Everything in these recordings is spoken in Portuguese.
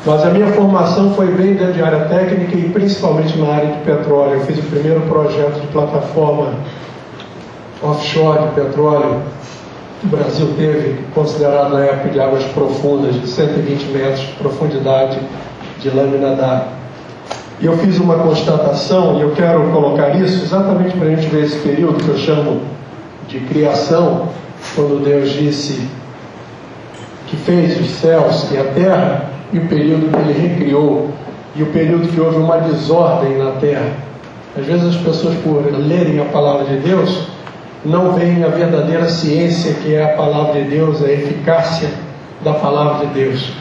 Mas a minha formação foi bem dentro de área técnica e principalmente na área de petróleo. Eu fiz o primeiro projeto de plataforma offshore de petróleo que o Brasil teve, considerado na época de águas profundas, de 120 metros de profundidade de lâmina d'água. E eu fiz uma constatação, e eu quero colocar isso exatamente para a gente ver esse período que eu chamo de criação, quando Deus disse que fez os céus e a terra, e o período que Ele recriou, e o período que houve uma desordem na terra. Às vezes as pessoas, por lerem a palavra de Deus, não veem a verdadeira ciência que é a palavra de Deus, a eficácia da palavra de Deus.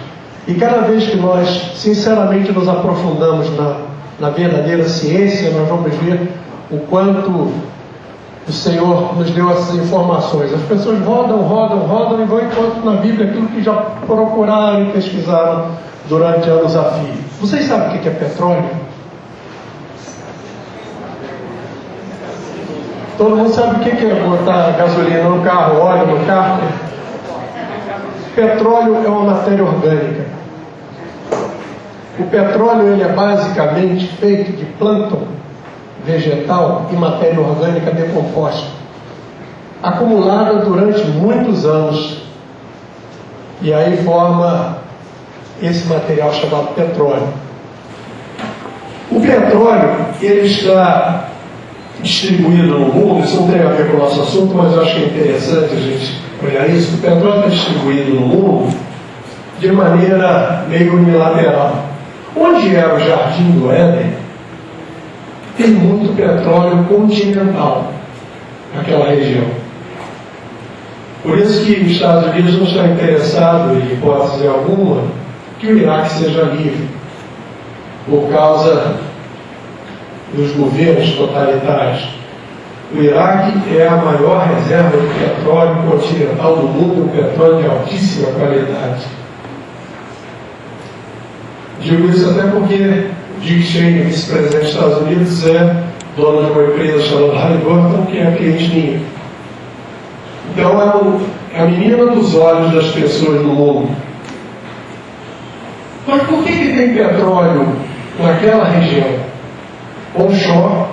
E cada vez que nós, sinceramente, nos aprofundamos na verdadeira ciência, nós vamos ver o quanto o Senhor nos deu essas informações. As pessoas rodam e vão encontrar na Bíblia aquilo que já procuraram e pesquisaram durante anos a fio. Vocês sabem o que é petróleo? Todo mundo sabe o que é botar gasolina no carro, óleo no carro? Petróleo é uma matéria orgânica. O petróleo ele é basicamente feito de plâncton vegetal e matéria orgânica decomposta, acumulada durante muitos anos, e aí forma esse material chamado petróleo. O petróleo ele está distribuído no mundo. Isso não tem a ver com o nosso assunto, mas eu acho que é interessante a gente olhar isso. O petróleo está distribuído no mundo de maneira meio unilateral. Onde era o Jardim do Éden, tem muito petróleo continental naquela região. Por isso que os Estados Unidos não estão interessados, em hipótese alguma, que o Iraque seja livre, por causa dos governos totalitários. O Iraque é a maior reserva de petróleo continental do mundo, um petróleo de altíssima qualidade. Digo isso até porque Dick Cheney, vice-presidente dos Estados Unidos, é dono de uma empresa chamada Halliburton, que é cliente minha. Então é a menina dos olhos das pessoas no mundo. Mas por que tem petróleo naquela região onshore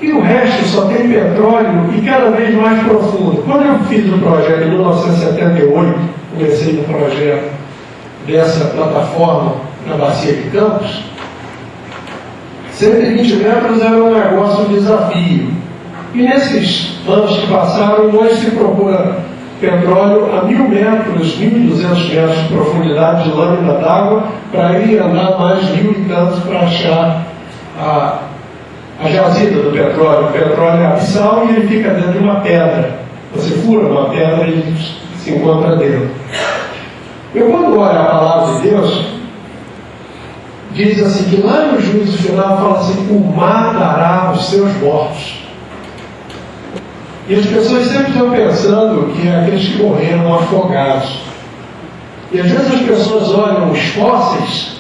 e o resto só tem petróleo e cada vez mais profundo? Quando eu fiz o projeto em 1978, comecei no projeto dessa plataforma na Bacia de Campos, 120 metros era um negócio, um desafio. E nesses anos que passaram, hoje se procura petróleo a 1.000 metros, 1.200 metros de profundidade de lâmina d'água, para ir andar mais 1.000 e tantos para achar a jazida do petróleo. O petróleo é abissal e ele fica dentro de uma pedra. Você fura uma pedra e se encontra dentro. Eu, quando olho a palavra de Deus, diz assim que lá no juízo final fala assim: o mar dará os seus mortos. E as pessoas sempre estão pensando que é aqueles que morreram afogados. E às vezes as pessoas olham os fósseis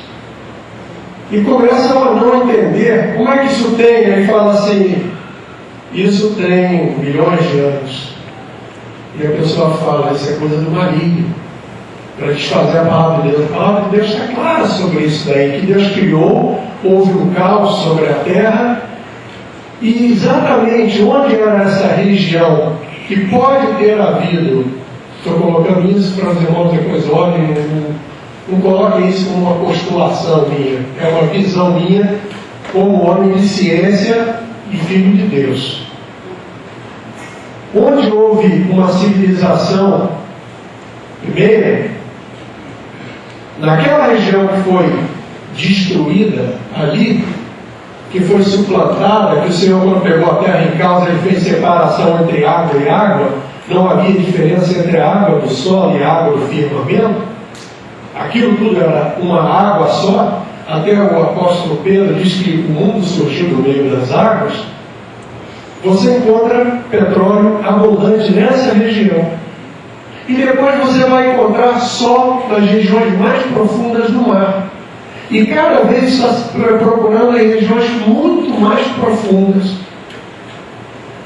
e começam a não entender como é que isso tem. Aí fala assim: isso tem milhões de anos. E a pessoa fala: isso é coisa do maligno, para desfazer a palavra de Deus. A palavra de Deus está clara sobre isso daí, que Deus criou, houve um caos sobre a terra, e exatamente onde era essa região que pode ter havido, estou colocando isso para os irmãos depois olhem, não coloquem isso como uma postulação minha, é uma visão minha como homem de ciência e filho de Deus. Onde houve uma civilização primeira, naquela região que foi destruída ali, que foi suplantada, que o Senhor, quando pegou a terra em causa, ele fez separação entre água e água, não havia diferença entre a água do solo e a água do firmamento, aquilo tudo era uma água só, até o apóstolo Pedro diz que o mundo surgiu do meio das águas. Você encontra petróleo abundante nessa região. E depois você vai encontrar só nas regiões mais profundas do mar. E cada vez está procurando em regiões muito mais profundas.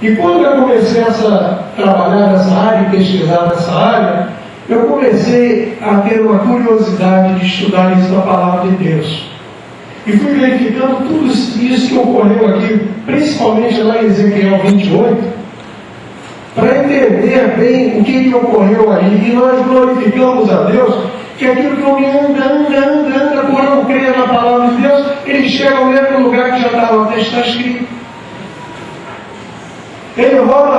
E quando eu comecei a trabalhar nessa área e pesquisar nessa área, eu comecei a ter uma curiosidade de estudar isso na Palavra de Deus. E fui verificando tudo isso que ocorreu aqui, principalmente lá em Ezequiel 28, para entender bem o que ocorreu ali. E nós glorificamos a Deus, que aquilo que o homem anda, por não crer na Palavra de Deus, ele chega ao mesmo lugar que já estava, até está escrito. Ele roda,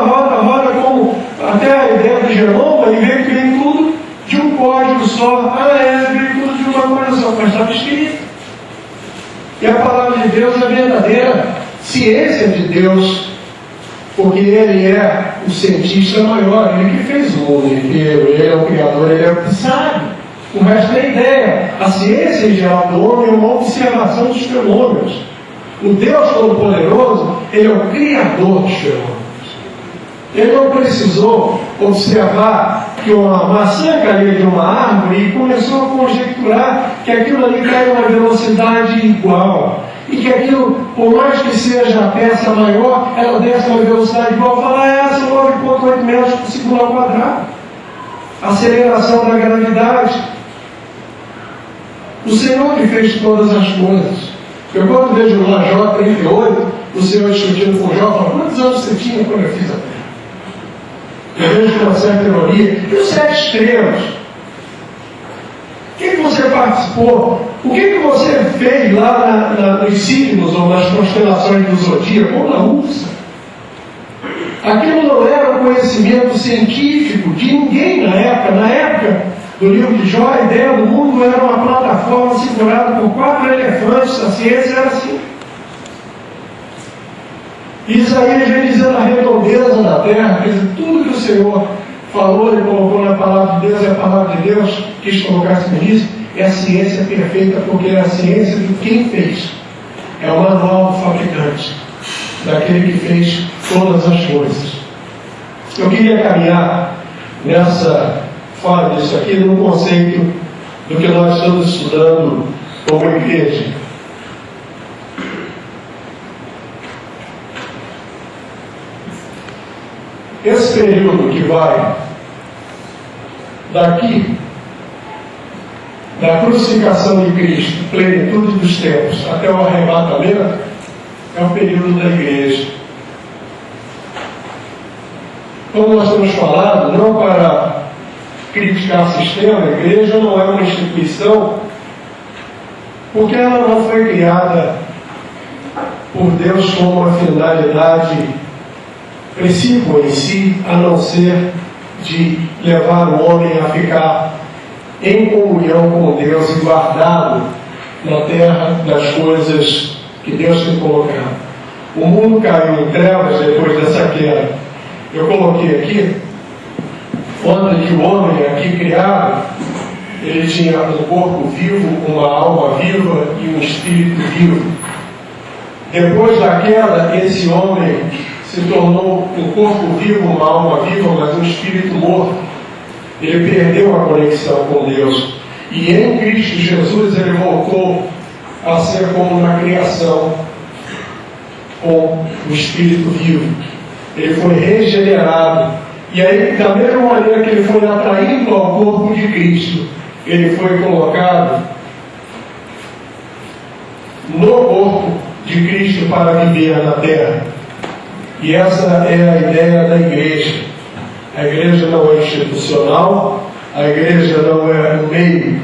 como até a ideia do Jerônimo, ele vê que vem tudo de um código só. Vem tudo de uma coisa só, mas estava escrito. E a Palavra de Deus é a verdadeira ciência de Deus, porque Ele é o cientista maior, Ele que fez o mundo inteiro, Ele é o Criador, Ele é o que sabe. O resto é ideia. A ciência em geral do homem é uma observação dos fenômenos. O Deus Todo-Poderoso, Ele é o Criador dos fenômenos. Ele não precisou observar que uma maçã caía de uma árvore e começou a conjecturar que aquilo ali cai a uma velocidade igual. E que aquilo, por mais que seja a peça maior, ela desce a uma velocidade igual. Fala, são 9,8 metros por segundo ao quadrado. Aceleração da gravidade. O Senhor que fez todas as coisas. Eu quando vejo lá Jó 38, o Senhor discutindo com Jó, fala, quantos anos você tinha quando eu fiz a terra? Eu vejo uma certa ironia. E os 7 estrelas? O que você participou? O que você fez lá nos signos ou nas constelações do zodíaco ou na Ursa? Aquilo não era um conhecimento científico de ninguém na época. Na época do livro de Jó, a ideia do mundo era uma plataforma segurada por 4 elefantes. A ciência era assim. Isaías vem dizendo a redondeza da terra, quer dizer, tudo que o Senhor falou, Ele colocou na Palavra de Deus, e a Palavra de Deus quis colocar-se nisso, é a ciência perfeita, porque é a ciência de quem fez. É o manual do fabricante, daquele que fez todas as coisas. Eu queria caminhar nessa fala disso aqui, no conceito do que nós estamos estudando como igreja. Esse período que vai daqui, da crucificação de Cristo, plenitude dos tempos, até o arrebatamento, é o período da igreja. Como nós temos falado, não para criticar o sistema, a igreja não é uma instituição, porque ela não foi criada por Deus com uma finalidade princípio em si, a não ser de levar o homem a ficar em comunhão com Deus e guardado na terra das coisas que Deus tem colocado. O mundo caiu em trevas depois dessa queda. Eu coloquei aqui, onde que o homem aqui criado, ele tinha um corpo vivo, uma alma viva e um espírito vivo. Depois da queda, esse homem se tornou um corpo vivo, uma alma viva, mas um espírito morto. Ele perdeu a conexão com Deus. E em Cristo Jesus ele voltou a ser como na criação, com o espírito vivo. Ele foi regenerado. E aí, da mesma maneira que ele foi atraído ao corpo de Cristo, ele foi colocado no corpo de Cristo para viver na terra. E essa é a ideia da igreja. A igreja não é institucional, a igreja não é o meio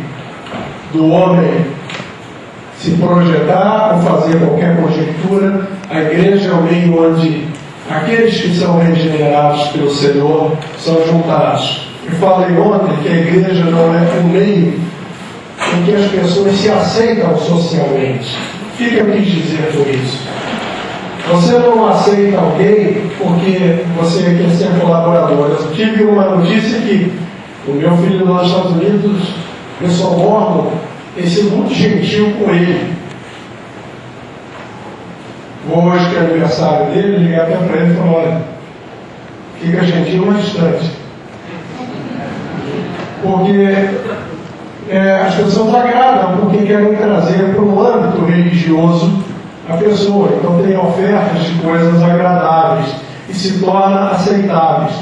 do homem se projetar ou fazer qualquer conjectura. A igreja é o meio onde aqueles que são regenerados pelo Senhor são juntados. Eu falei ontem que a igreja não é um meio em que as pessoas se aceitam socialmente. O que eu quis dizer por isso? Você não aceita alguém porque você quer ser colaborador. Eu tive uma notícia que o meu filho nos Estados Unidos, o pessoal mormon, tem sido muito gentil com ele. Vou hoje, que é aniversário dele, ligar até para ele e falar, olha, fica gentil, mas distante. Porque as pessoas agradam, porque querem trazer para um âmbito religioso a pessoa. Então tem ofertas de coisas agradáveis e se torna aceitáveis.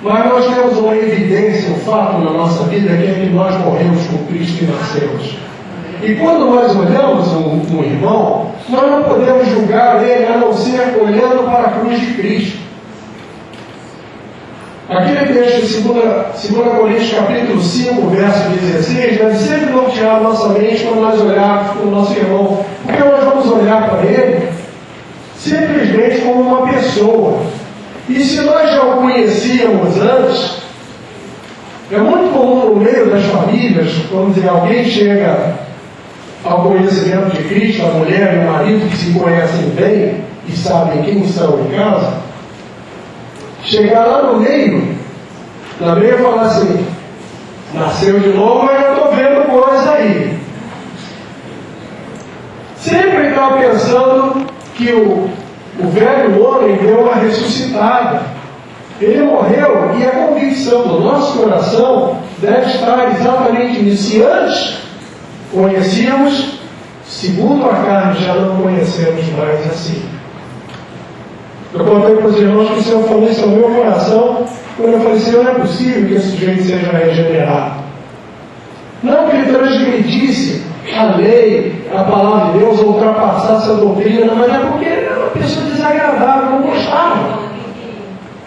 Mas nós temos uma evidência, um fato na nossa vida, que é que nós morremos com Cristo e nascemos. E quando nós olhamos um irmão, nós não podemos julgar ele a não ser olhando para a cruz de Cristo. Aquele texto de 2 Coríntios capítulo 5, verso 16, deve sempre nortear a nossa mente quando nós olharmos para o nosso irmão. Porque nós vamos olhar para ele simplesmente como uma pessoa. E se nós já o conhecíamos antes, é muito comum no meio das famílias, vamos dizer, alguém chega ao conhecimento de Cristo, a mulher e o marido que se conhecem bem e sabem quem são em casa, chegar lá no meio e falar assim: nasceu de novo, mas eu estou vendo coisa aí. Sempre está pensando que o velho homem deu uma ressuscitada. Ele morreu e a convicção do nosso coração deve estar exatamente nisso. Se antes conhecíamos, segundo a carne, já não conhecemos mais assim. Eu contei para os irmãos que o Senhor falou isso ao meu coração, quando eu falei: Senhor, não é possível que esse sujeito seja regenerado. Não que ele transgredisse a lei, a palavra de Deus, ou ultrapassasse a doutrina, mas é porque ele era uma pessoa desagradável, não gostava.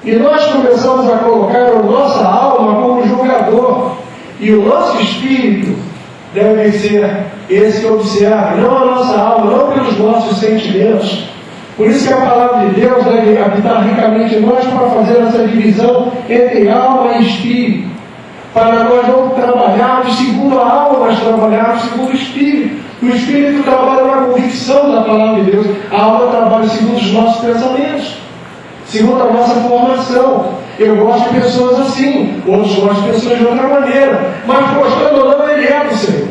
E nós começamos a colocar a nossa alma como julgador. E o nosso espírito deve ser esse que observa, não a nossa alma, não pelos nossos sentimentos. Por isso que a palavra de Deus deve habitar ricamente em nós para fazer essa divisão entre alma e espírito. Para nós não trabalharmos segundo a alma, mas trabalharmos segundo o espírito. O espírito trabalha na convicção da palavra de Deus. A alma trabalha segundo os nossos pensamentos, segundo a nossa formação. Eu gosto de pessoas assim, outros gostam de pessoas de outra maneira. Mas gostando ou não, ele é do Senhor.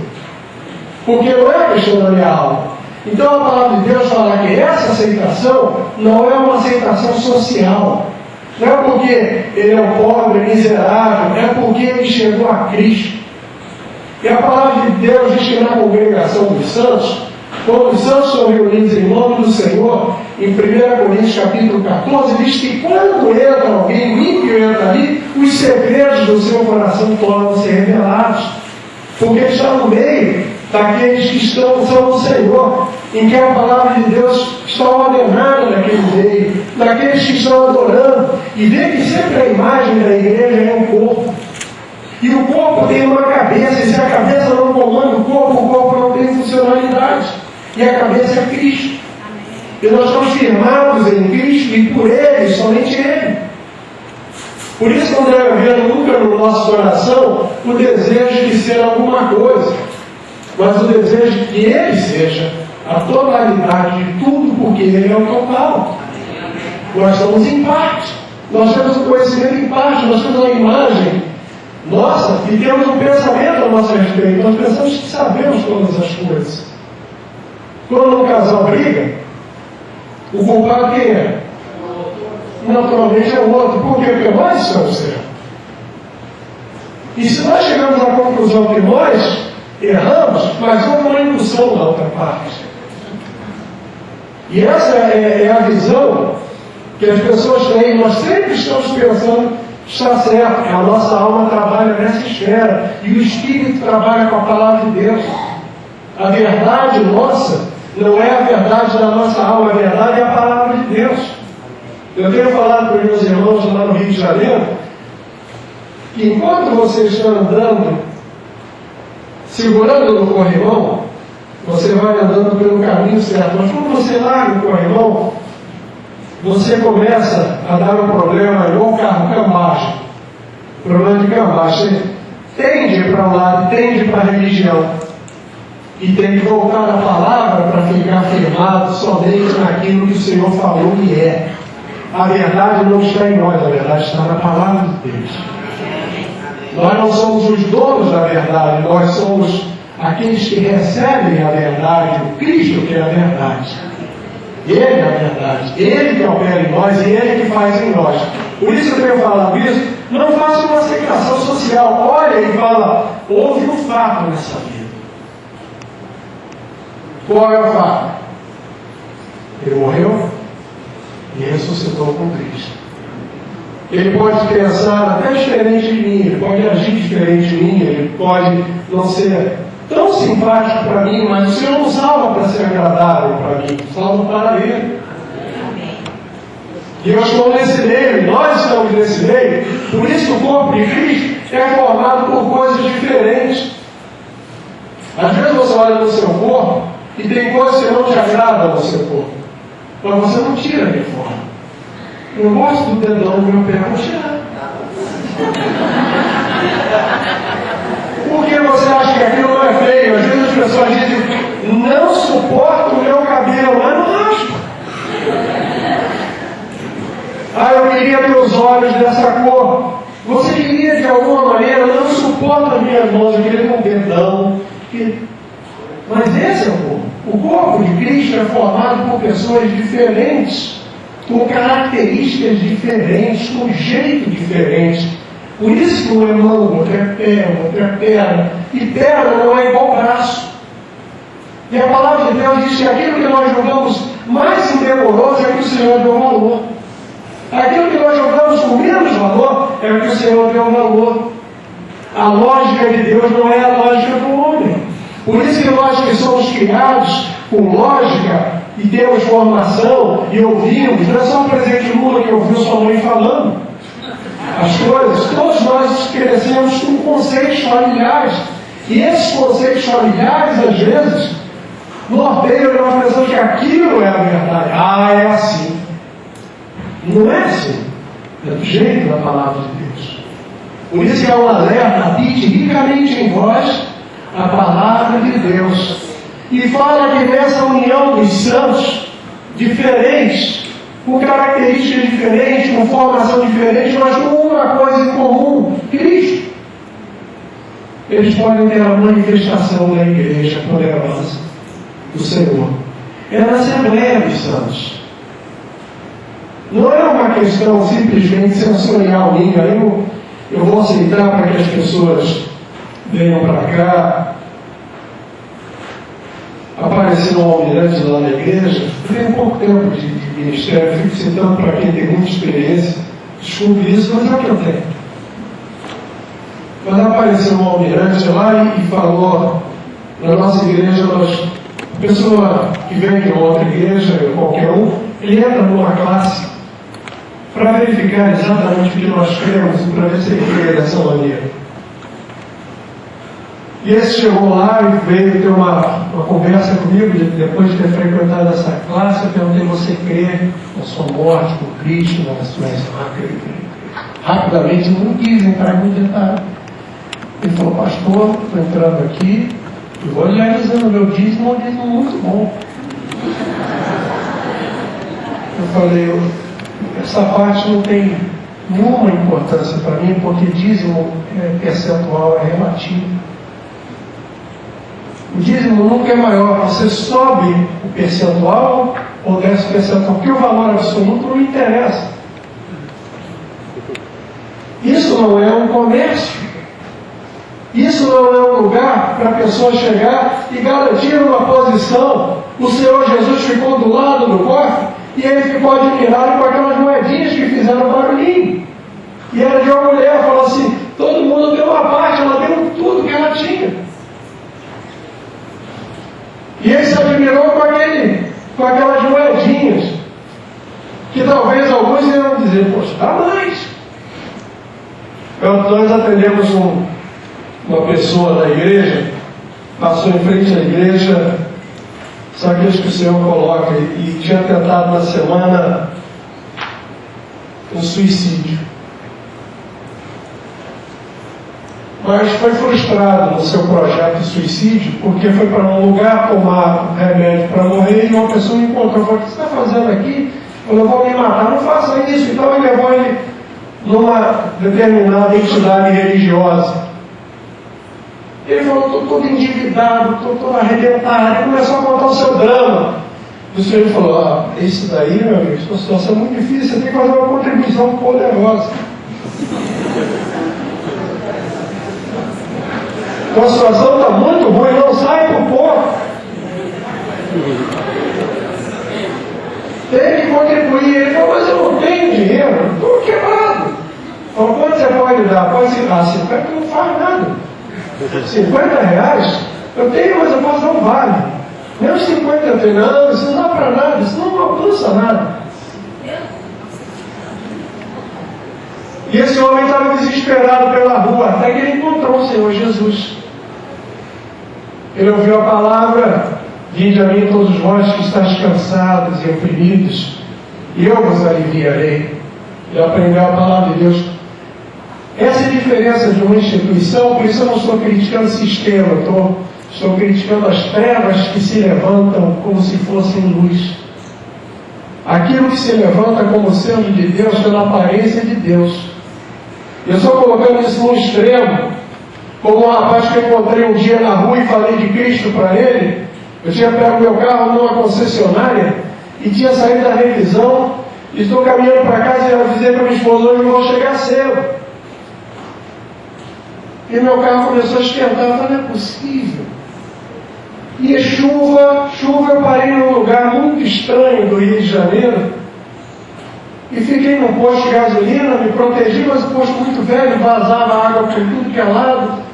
Porque não é questão da minha alma. Então a palavra de Deus fala que essa aceitação não é uma aceitação social. Não é porque ele é um pobre, miserável, é porque ele chegou a Cristo. E a palavra de Deus diz que na congregação dos santos, quando os santos são reunidos em nome do Senhor, em 1 Coríntios capítulo 14, diz que quando entra alguém, o ímpio entra ali, os segredos do seu coração tornam-se revelados. Porque ele está no meio daqueles que são do Senhor, em que a palavra de Deus está ordenada naquele meio, daqueles que estão adorando, e vê que sempre a imagem da igreja é um corpo. E o corpo tem uma cabeça, e se a cabeça não comanda o corpo não tem funcionalidade. E a cabeça é Cristo. E nós estamos firmados em Cristo e por Ele, somente Ele. Por isso não deve haver nunca no nosso coração o desejo de ser alguma coisa, mas o desejo de que Ele seja a totalidade de tudo, porque Ele é o total. Nós estamos em parte. Nós temos o conhecimento em parte, nós temos a imagem nossa e temos um pensamento a nosso respeito. Nós pensamos que sabemos todas as coisas. Quando um casal briga, o culpado quem é? Naturalmente é o outro. Por quê? Porque nós estamos certos. E se nós chegamos à conclusão que nós erramos, mas houve uma indução da outra parte. E essa é a visão que as pessoas têm. Nós sempre estamos pensando que está certo, que a nossa alma trabalha nessa esfera e o Espírito trabalha com a palavra de Deus. A verdade nossa não é a verdade da nossa alma, a verdade é a palavra de Deus. Eu tenho falado para os meus irmãos lá no Rio de Janeiro que enquanto você está andando, segurando no corrimão, você vai andando pelo caminho certo. Mas quando você larga o corrimão, você começa a dar um problema, igual o carro cambagem. Problema de cambagem. Tende para um lado, tende para a religião. E tem que voltar à palavra para ficar firmado somente naquilo que o Senhor falou que é. A verdade não está em nós, a verdade está na palavra de Deus. Nós não somos os donos da verdade, nós somos aqueles que recebem a verdade, o Cristo que é a verdade. Ele é a verdade, Ele que opera em nós e Ele que faz em nós. Por isso eu tenho falado isso, não faça uma aceitação social, olha e fala, houve um fato nessa vida. Qual é o fato? Ele morreu e ressuscitou com Cristo. Ele pode pensar até diferente de mim, ele pode agir diferente de mim, ele pode não ser tão simpático para mim, mas o Senhor não salva para ser agradável para mim, salva para Ele. E eu estou nesse meio, nós estamos nesse meio, por isso que o corpo de Cristo é formado por coisas diferentes. Às vezes você olha no seu corpo e tem coisas que não te agradam no seu corpo, mas você não tira de fora. Eu gosto do dedão do meu pé, vou tirar. Por que você acha que aquilo não é feio? Às vezes as pessoas dizem, não suporto o meu cabelo, mas não raspa. Eu queria ter os olhos dessa cor. Você queria, de alguma maneira, não suporta as minhas mãos, eu queria um dedão. Mas esse é o corpo. O corpo de Cristo é formado por pessoas diferentes, com características diferentes, com jeito diferente. Por isso que um é mão, outro é pé, outro é perna. E perna não é igual braço. E a palavra de Deus diz que aquilo que nós julgamos mais indecoroso é que o Senhor deu valor. Aquilo que nós julgamos com menos valor é que o Senhor deu valor. A lógica de Deus não é a lógica do homem. Por isso que nós que somos criados com lógica e temos formação e ouvimos, não é só o presidente Lula que ouviu sua mãe falando as coisas, todos nós crescemos com conceitos familiares, e esses conceitos familiares às vezes norteiam a pessoa que aquilo é a verdade. É assim. Não é assim, é do jeito da palavra de Deus. Por isso que é um alerta: habite ricamente em vós a palavra de Deus. E fala que nessa união dos santos, diferentes, com características diferentes, com formação diferente, mas com uma coisa em comum: Cristo. Eles podem ter a manifestação da igreja poderosa do Senhor. É na Assembleia dos Santos. Não é uma questão simplesmente sensorial minha. Eu vou aceitar para que as pessoas venham para cá. Apareceu um almirante lá na igreja, tem pouco tempo de ministério, fico citando para quem tem muita experiência, desculpe isso, mas é o que eu tenho. Mas apareceu um almirante lá e falou, na nossa igreja, a pessoa que vem de outra igreja, qualquer um, ele entra numa classe para verificar exatamente o que nós cremos e para ver se ele crê dessa maneira. E esse chegou lá e veio ter uma conversa comigo, depois de ter frequentado essa classe. Eu perguntei: você crê na sua morte por Cristo, na ressurreição? Creio. Rapidamente, não quis entrar em detalhe. Ele falou: pastor, estou entrando aqui, e vou realizando o meu dízimo, um dízimo muito bom. Eu falei: essa parte não tem nenhuma importância para mim, porque dízimo percentual é relativo. O dízimo nunca é maior. Você sobe o percentual ou desce o percentual, porque o valor absoluto não interessa. Isso não é um comércio. Isso não é um lugar para a pessoa chegar e garantir uma posição. O Senhor Jesus ficou do lado do cofre e ele ficou admirado com aquelas moedinhas que fizeram barulhinho. E era de uma mulher, falou assim: todo mundo deu uma parte, ela deu tudo que ela tinha. E ele se admirou com aquelas moedinhas, que talvez alguns iam dizer: poxa, dá mais. Nós atendemos uma pessoa da igreja, passou em frente à igreja, só aqueles que o Senhor coloca, e tinha tentado na semana um suicídio. Mas foi frustrado no seu projeto de suicídio, porque foi para um lugar tomar remédio para morrer, e uma pessoa me encontrou e falou: o que você está fazendo aqui? Eu vou me matar. Não faça isso. Então ele levou ele numa determinada entidade religiosa. Ele falou: estou todo endividado, estou todo arrebentado. Ele começou a contar o seu drama. E o Senhor falou: isso daí, meu amigo, essa situação é muito difícil, você tem que fazer uma contribuição poderosa. A situação está muito ruim, não sai por pouco. Tem que contribuir. Ele falou: mas eu não tenho dinheiro, estou quebrado. Falou, quanto você pode dar? Pode ser, 50 não faz nada. 50 reais? Eu tenho, mas eu posso dar um vale. Nem os 50 eu tenho, não, isso não dá para nada, isso não alcança nada. E esse homem estava desesperado pela rua, até que ele encontrou o Senhor Jesus. Ele ouviu a palavra, vinde a mim todos vós que estáis cansados e oprimidos, e eu vos aliviarei. Ele aprendeu a palavra de Deus. Essa é a diferença de uma instituição, por isso eu não estou criticando o sistema, estou criticando as trevas que se levantam como se fossem luz. Aquilo que se levanta como sendo de Deus pela aparência de Deus. Eu estou colocando isso no extremo, como um rapaz que eu encontrei um dia na rua e falei de Cristo para ele. Eu tinha pego meu carro numa concessionária e tinha saído da revisão e estou caminhando para casa e eu avisei para minha esposa, hoje eu vou chegar cedo. E meu carro começou a esquentar, eu falei, não é possível. E chuva, eu parei num lugar muito estranho do Rio de Janeiro e fiquei num posto de gasolina, me protegi, mas o posto muito velho, vazava água por tudo que é lado.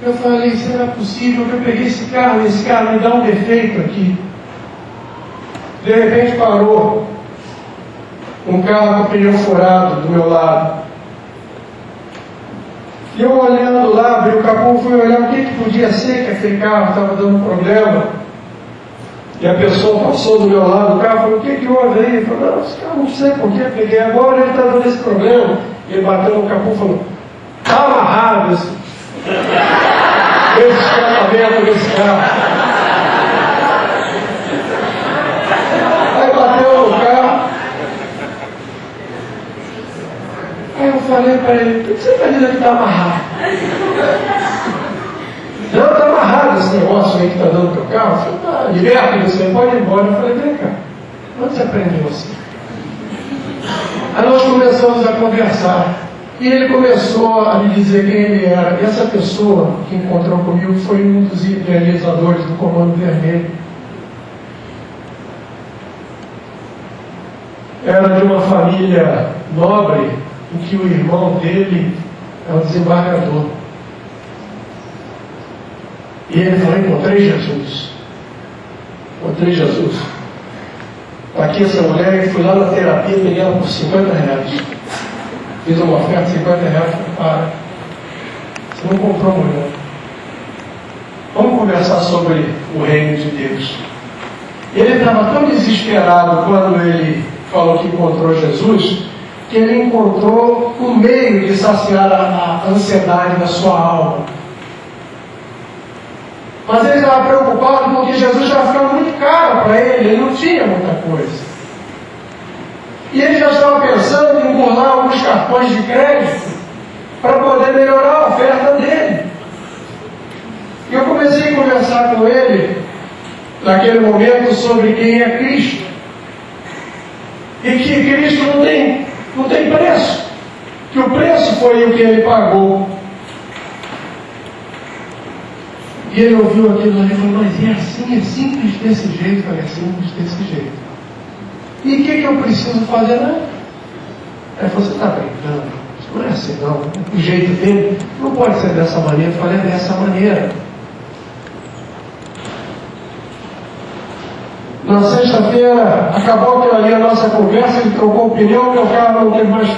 Eu falei, será possível que eu peguei esse carro me dá um defeito aqui. De repente parou um carro com pneu furado do meu lado. E eu olhando lá, abri o capô, fui olhar o que podia ser que aquele carro estava dando problema. E a pessoa passou do meu lado do carro, falou, o que houve aí? Eu falei, não, esse carro não sei por que, peguei agora, ele está dando esse problema. Ele bateu no capô e falou, está amarrado esse escapamento desse carro. Aí bateu no carro. Aí eu falei para ele, por que você está dizendo que está amarrado? Não, está amarrado esse negócio aí que está dando teu carro. Eu falei, tá, liberta você, pode ir embora. Eu falei, vem cá, onde você aprendeu assim? Aí nós começamos a conversar. E ele começou a me dizer quem ele era. E essa pessoa que encontrou comigo foi um dos idealizadores do Comando Vermelho. Era de uma família nobre, em que o irmão dele é um desembargador. E ele falou, encontrei Jesus. Está aqui essa mulher, e fui lá na terapia, peguei ela por 50 reais. Fiz uma oferta de 50 reais, falei, para. Você não comprou mulher. Vamos conversar sobre o reino de Deus. Ele estava tão desesperado quando ele falou que encontrou Jesus, que ele encontrou um meio de saciar a ansiedade da sua alma. Mas ele estava preocupado porque Jesus estava ficando muito caro para ele não tinha muita coisa. E ele já estava pensando em burlar alguns cartões de crédito para poder melhorar a oferta dele. E eu comecei a conversar com ele, naquele momento, sobre quem é Cristo. E que Cristo não tem preço. Que o preço foi o que ele pagou. E ele ouviu aquilo ali e falou, mas é assim, é simples desse jeito. Eu falei, é simples desse jeito. E o que eu preciso fazer? Não? Aí falou, você está brincando? Isso não é assim não. O jeito dele não pode ser dessa maneira. Eu falei, é dessa maneira. Na sexta-feira, acabou aquilo ali a nossa conversa, ele trocou o pneu, meu carro não teve mais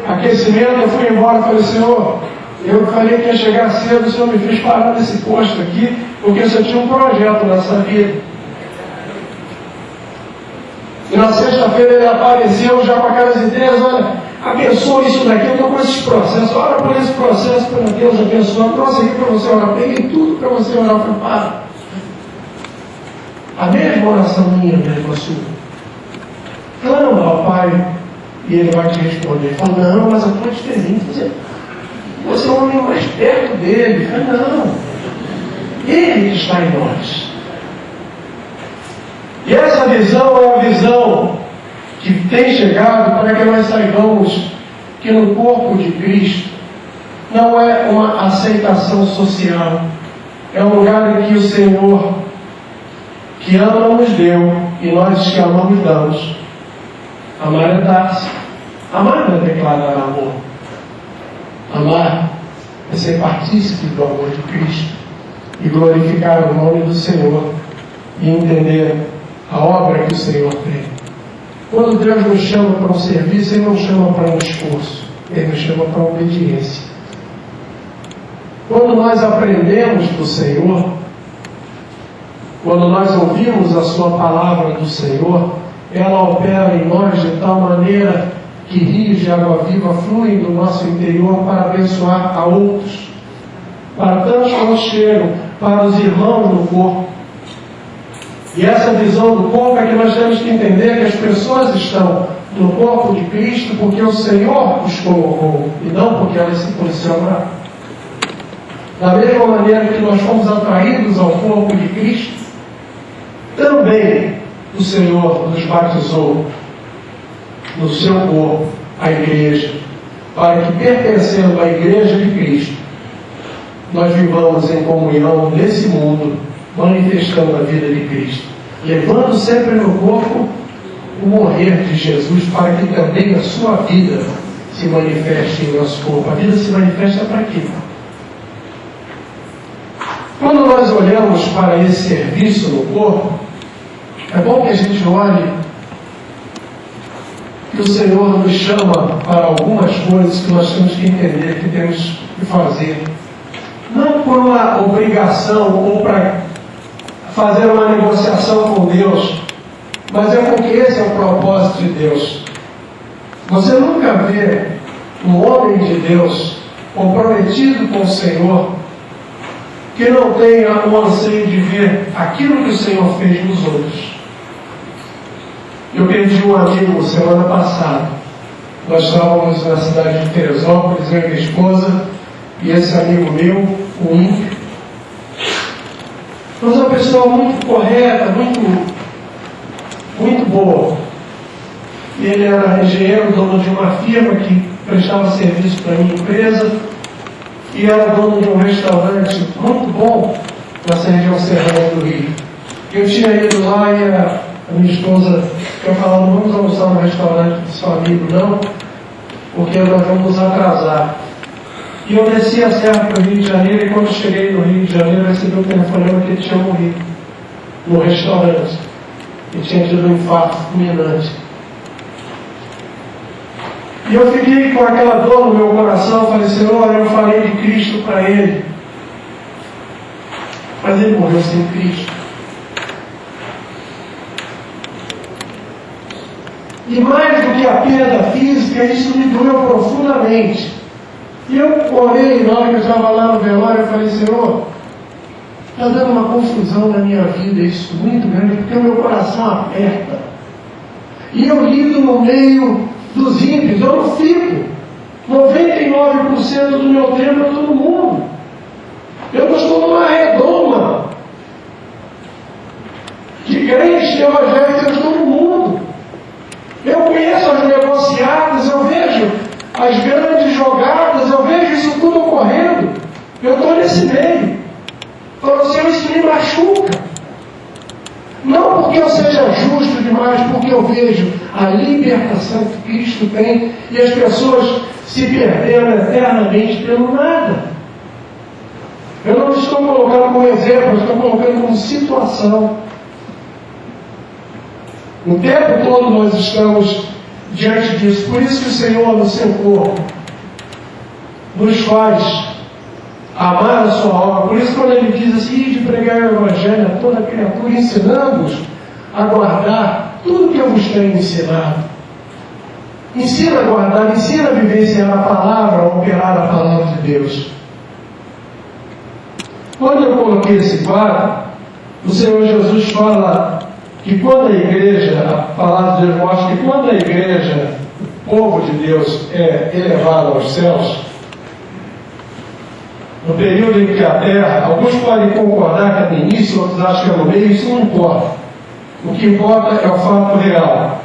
aquecimento, eu fui embora, falei, Senhor, eu falei que ia chegar cedo, o Senhor me fez parar nesse posto aqui, porque eu só tinha um projeto nessa vida. E na sexta-feira ele apareceu já com aquelas ideias, olha, abençoa isso daqui, eu estou com esses processos, ora por esse processo, para Deus abençoar, trouxe aqui para você orar, peguei tudo para você orar, falei, para. A mesma oração minha, mesmo sua. Clama ao Pai e Ele vai te responder. Fala, não, mas eu estou diferente. Você é o homem mais perto dele. Fala, não. Ele que está em nós. E essa visão é a visão que tem chegado para que nós saibamos que no corpo de Cristo não é uma aceitação social. É um lugar em que o Senhor que ama nos deu, e nós que amamos damos. Amar é dar-se. Amar não é declarar amor. Amar é ser partícipe do amor de Cristo e glorificar o nome do Senhor e entender a obra que o Senhor tem. Quando Deus nos chama para um serviço, Ele não chama para um esforço, Ele nos chama para a obediência. Quando nós aprendemos do Senhor, quando nós ouvimos a Sua palavra do Senhor, ela opera em nós de tal maneira que rios de água viva fluem do nosso interior para abençoar a outros, para tantos quantos chegam, para os irmãos no corpo. E essa visão do corpo é que nós temos que entender que as pessoas estão no corpo de Cristo porque o Senhor os colocou e não porque elas se posicionaram. Da mesma maneira que nós fomos atraídos ao corpo de Cristo, também o Senhor nos batizou no seu corpo, a igreja, para que, pertencendo à igreja de Cristo, nós vivamos em comunhão nesse mundo, manifestando a vida de Cristo, levando sempre no corpo o morrer de Jesus, para que também a sua vida se manifeste em nosso corpo. A vida se manifesta para quê? Quando nós olhamos para esse serviço no corpo, é bom que a gente olhe que o Senhor nos chama para algumas coisas que nós temos que entender, que temos que fazer. Não por uma obrigação ou para fazer uma negociação com Deus, mas é porque esse é o propósito de Deus. Você nunca vê um homem de Deus comprometido com o Senhor que não tenha o anseio de ver aquilo que o Senhor fez nos outros. Eu perdi um amigo semana passada. Nós estávamos na cidade de Teresópolis, eu e minha esposa, e esse amigo meu, o ímpio, mas uma pessoa muito correta, muito boa. Ele era engenheiro, dono de uma firma que prestava serviço para a minha empresa, e era dono de um restaurante muito bom nessa região serrana do Rio. Eu tinha ido lá e a minha esposa tinha falado: não vamos almoçar no restaurante do seu amigo, não, porque nós vamos nos atrasar. E eu desci a serra para o Rio de Janeiro, e quando cheguei no Rio de Janeiro, eu recebi um telefonema que ele tinha morrido no restaurante. Ele tinha tido um infarto fulminante. E eu fiquei com aquela dor no meu coração. Falei: Senhor, eu falei de Cristo para ele, mas ele morreu sem Cristo. E mais do que a perda física, isso me doeu profundamente. E eu orei na hora que eu estava lá no velório. Eu falei: Senhor, está dando uma confusão na minha vida, isso muito grande, porque o meu coração aperta. E eu lido no meio dos ímpios, eu não fico 99% do meu tempo a todo mundo. Eu não estou numa redoma de crentes evangélicos, eu estou no mundo. Eu conheço as negociadas, eu vejo as grandes jogadas, eu vejo isso tudo ocorrendo. Eu estou nesse meio. Então, Senhor, isso me machuca. Não porque eu seja justo demais, porque eu vejo a libertação que Cristo tem e as pessoas se perdendo eternamente pelo nada. Eu não estou colocando como exemplo, eu estou colocando como situação. O tempo todo nós estamos diante disso. Por isso que o Senhor, no seu corpo, nos faz amar a sua obra. Por isso, quando ele diz assim: de pregar o Evangelho a toda criatura, ensinando-os a guardar tudo que eu vos tenho ensinado. Ensina a guardar, ensina a vivenciar a palavra, a operar a palavra de Deus. Quando eu coloquei esse quadro, o Senhor Jesus fala que quando a igreja, a palavra de Deus mostra que quando a igreja, o povo de Deus, é elevado aos céus, no período em que a terra, alguns podem concordar que é no início, outros acham que é no meio, isso não importa. O que importa é o fato real.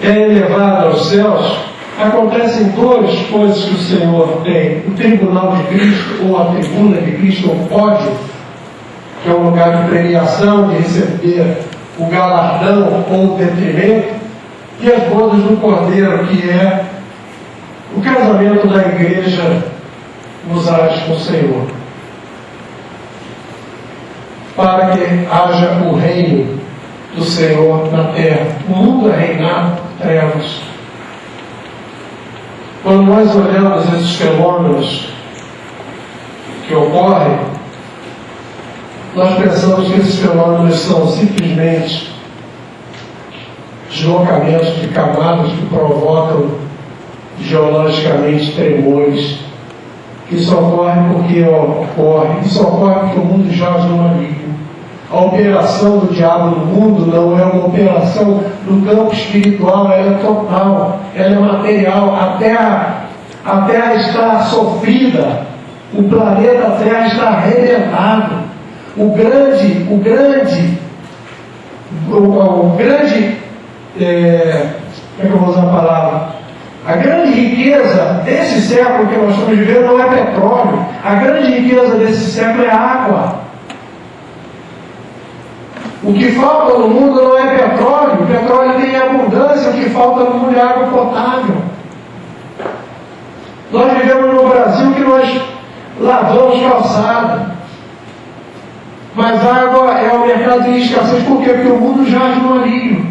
É elevado aos céus, acontecem duas coisas que o Senhor tem: o tribunal de Cristo, ou a tribuna de Cristo, ou o pódio, que é um lugar de premiação, de receber o galardão ou o detrimento, e as bodas do Cordeiro, que é o casamento da igreja nos ais com o Senhor, para que haja o reino do Senhor na terra. O mundo é reinado por trevas. Quando nós olhamos esses fenômenos que ocorrem, nós pensamos que esses fenômenos são simplesmente deslocamentos de camadas que provocam geologicamente tremores, que isso ocorre porque o mundo jaz no maligno. A operação do diabo no mundo não é uma operação no campo espiritual, ela é total, ela é material. A terra está sofrida, o planeta Terra está arrebentado. Como é que eu vou usar a palavra? A grande riqueza desse século que nós estamos vivendo não é petróleo. A grande riqueza desse século é água. O que falta no mundo não é petróleo. O petróleo tem abundância. O que falta no mundo é água potável. Nós vivemos no Brasil que nós lavamos calçada. Mas a água é o mercado de escassez. Por quê? Porque o mundo jaz no maligno.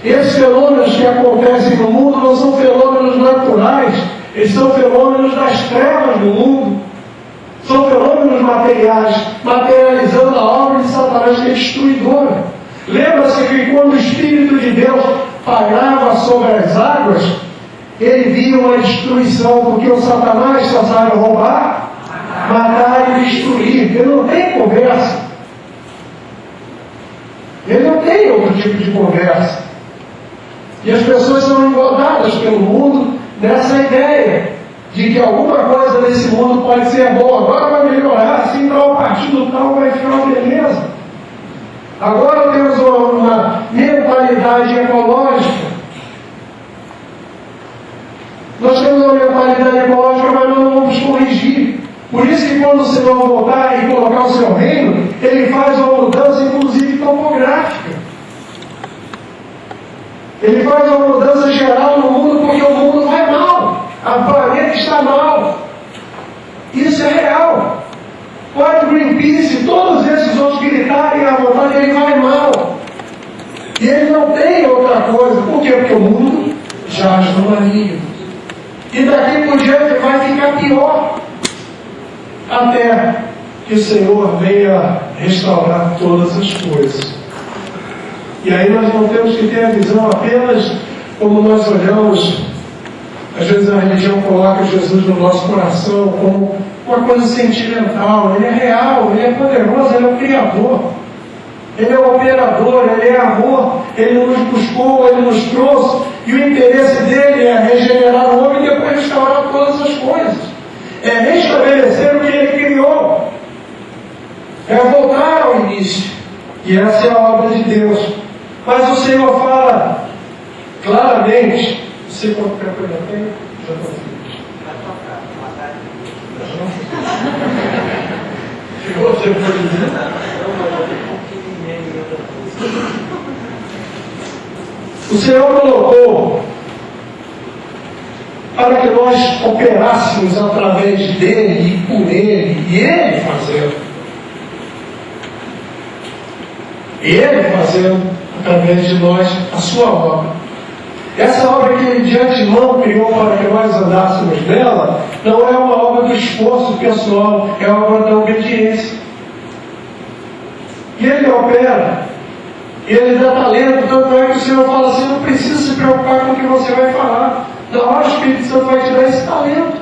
Esses fenômenos que acontecem no mundo não são fenômenos naturais, eles são fenômenos das trevas do mundo. São fenômenos materiais, materializando a obra de Satanás, que é destruidora. Lembra-se que quando o Espírito de Deus pairava sobre as águas, ele via uma destruição, porque o Satanás só sabe roubar, matar e destruir. Ele não tem conversa. Ele não tem outro tipo de conversa. E as pessoas são engordadas pelo mundo nessa ideia de que alguma coisa desse mundo pode ser boa, agora vai melhorar, se entrar o partido tal vai ficar uma beleza. Agora temos uma mentalidade ecológica. Nós temos uma mentalidade ecológica, mas não vamos corrigir. Por isso que quando o Senhor voltar e colocar o seu reino, ele faz uma mudança, inclusive topográfica. Ele faz uma mudança geral no mundo, porque o mundo vai mal. O planeta está mal. Isso é real. Pode o Greenpeace e todos esses outros gritarem à vontade, ele vai mal. E ele não tem outra coisa. Por quê? Porque o mundo jaz no maligno. E daqui por diante vai ficar pior. Até que o Senhor venha restaurar todas as coisas. E aí nós não temos que ter a visão apenas como nós olhamos. Às vezes a religião coloca Jesus no nosso coração como uma coisa sentimental. Ele é real, ele é poderoso, ele é o Criador. Ele é o operador, ele é amor, ele nos buscou, ele nos trouxe. E o interesse dele é regenerar o homem e depois restaurar todas as coisas. É restabelecer o que ele criou. É voltar ao início. E essa é a obra de Deus. Mas o Senhor fala claramente. Você quanto tempo ainda tem? Já estou feliz. Ficou você pode dizer? O Senhor colocou para que nós operássemos através dele e por ele, e ele fazendo através de nós a sua obra. Essa obra que ele de antemão criou para que nós andássemos nela, não é uma obra do esforço pessoal, é uma obra da obediência. E ele opera, ele dá talento, tanto é que o Senhor fala assim, não precisa se preocupar com o que você vai falar. Na hora o Espírito Santo vai te dar esse talento.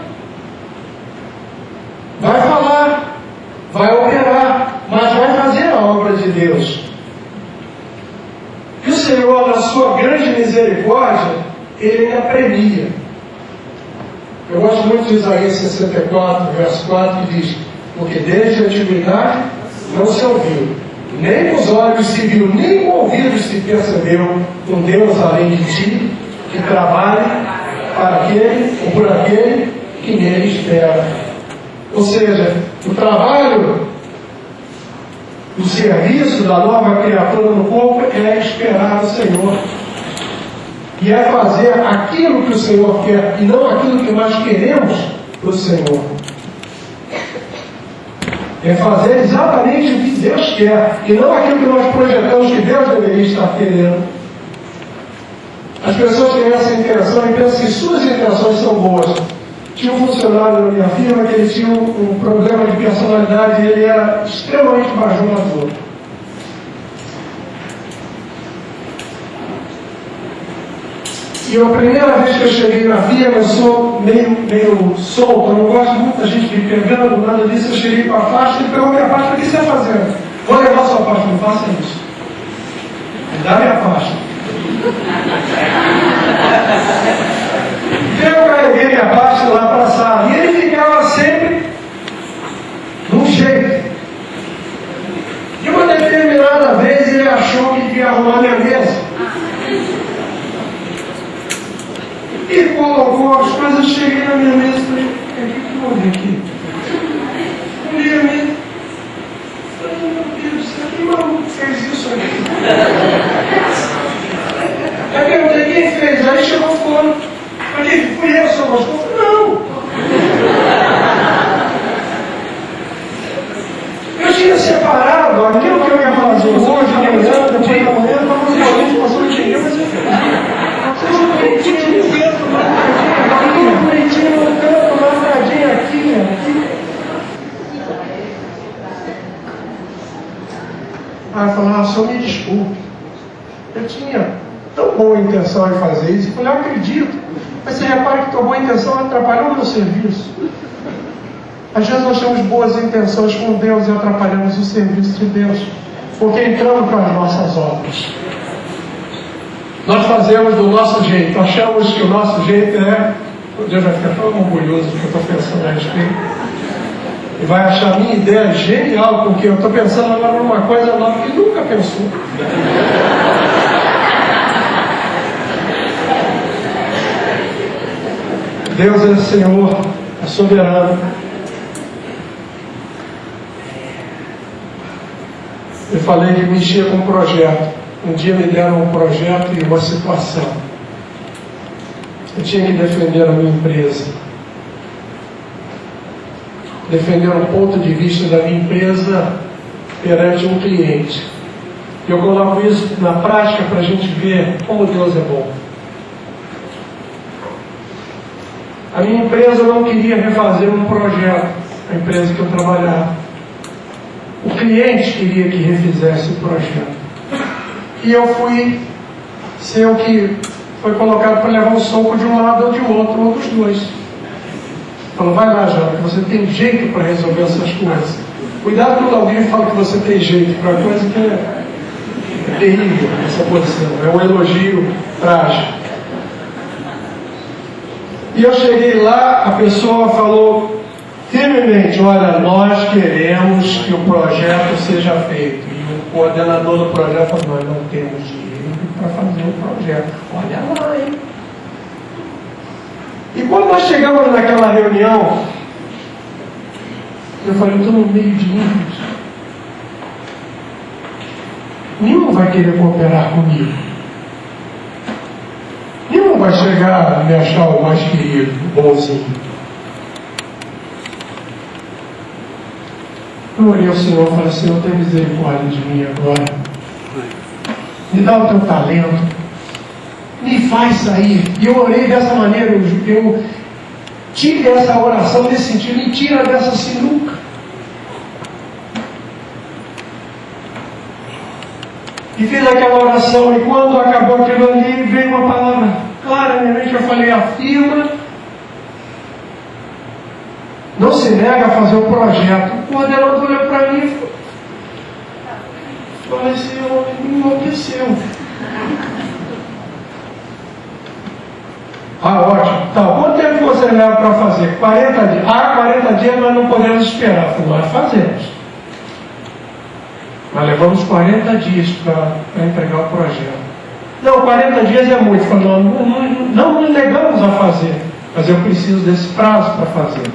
Vai falar, vai operar, mas vai fazer a obra de Deus. E o Senhor, na sua grande misericórdia, ele ainda premia. Eu gosto muito de Isaías 64, verso 4, que diz: porque desde a antiguidade não se ouviu, nem os olhos se viu, nem o ouvido se percebeu um Deus além de ti, que trabalhe para aquele ou por aquele que nele espera. Ou seja, o trabalho, o serviço da nova criatura no corpo é esperar o Senhor. E é fazer aquilo que o Senhor quer e não aquilo que nós queremos do Senhor. É fazer exatamente o que Deus quer e não aquilo que nós projetamos que Deus deveria estar querendo. As pessoas têm essa intenção e pensam que suas intenções são boas. Tinha um funcionário na minha firma que ele tinha um problema de personalidade e ele era extremamente bajulador. E a primeira vez que eu cheguei na firma, eu sou meio solto, eu não gosto muito da gente me pegando, nada disso. Eu cheguei com a pasta, ele pegou minha pasta, o que você está fazendo? Vou levar sua pasta, não faça isso. Me dá minha pasta. Então eu carreguei minha pasta lá para a sala, e ele ficava sempre num jeito. De uma determinada vez ele achou que ia arrumar minha mesa. E colocou as coisas, cheguei na minha mesa e falei, o que houve aqui? Olhei a mesa. Falei, meu Deus do céu, que maluco fez isso aqui? Aí perguntei, quem fez? Aí chegou fora. Falei, fui eu, seu pastor? Não! Eu tinha separado aquilo que eu ia fazer hoje, amanhã, depois da manhã, para fazer a gente passou o dia, mas eu vocês não acreditam no vento, não acreditam no canto, uma andadinha aqui. Aí falou, senhor, me desculpe. Eu tinha tão boa intenção em fazer isso. Eu falei, eu acredito. Mas você repara que tua boa intenção atrapalhou o meu serviço. Às vezes nós temos boas intenções com Deus e atrapalhamos o serviço de Deus, porque entramos para as nossas obras. Nós fazemos do nosso jeito, achamos que o nosso jeito é... Deus vai ficar tão orgulhoso do que eu estou pensando a respeito. E vai achar a minha ideia genial, porque eu estou pensando agora numa coisa nova que nunca pensou. Deus é Senhor, é soberano. Eu falei que mexia com um projeto. Um dia me deram um projeto e uma situação. Eu tinha que defender a minha empresa. Defender um ponto de vista da minha empresa perante um cliente. Eu coloco isso na prática para a gente ver como Deus é bom. A minha empresa não queria refazer um projeto, a empresa que eu trabalhava. O cliente queria que refizesse o projeto. E eu fui ser o que foi colocado para levar um soco de um lado ou de outro, ou dos dois. Falou, vai lá, Jana, que você tem jeito para resolver essas coisas. Cuidado quando alguém fala que você tem jeito para coisa que é terrível essa posição. É um elogio trágico. E eu cheguei lá, a pessoa falou firmemente, olha, nós queremos que o projeto seja feito. O coordenador do projeto falou, nós não temos dinheiro para fazer o projeto. Olha lá, hein? E quando nós chegamos naquela reunião, eu falei, eu estou no meio de ímpios. Nenhum vai querer cooperar comigo. Nenhum vai chegar a me achar o mais querido, o bonzinho. Eu orei ao Senhor e falei, Senhor, tem misericórdia de mim agora. Me dá o teu talento. Me faz sair. E eu orei dessa maneira, eu tive essa oração nesse sentido, me tira dessa sinuca. E fiz aquela oração, e quando acabou aquilo ali, veio uma palavra claramente, eu falei, afirma, não se nega a fazer o projeto. O coordenador olhou para mim e falou, esse homem me enlouqueceu. Ah, ótimo. Tá, quanto tempo você leva para fazer? 40 dias. 40 dias nós não podemos esperar. Nós fazemos. Nós levamos 40 dias para entregar o projeto. Não, 40 dias é muito. Falei, não nos negamos a fazer, mas eu preciso desse prazo para fazer.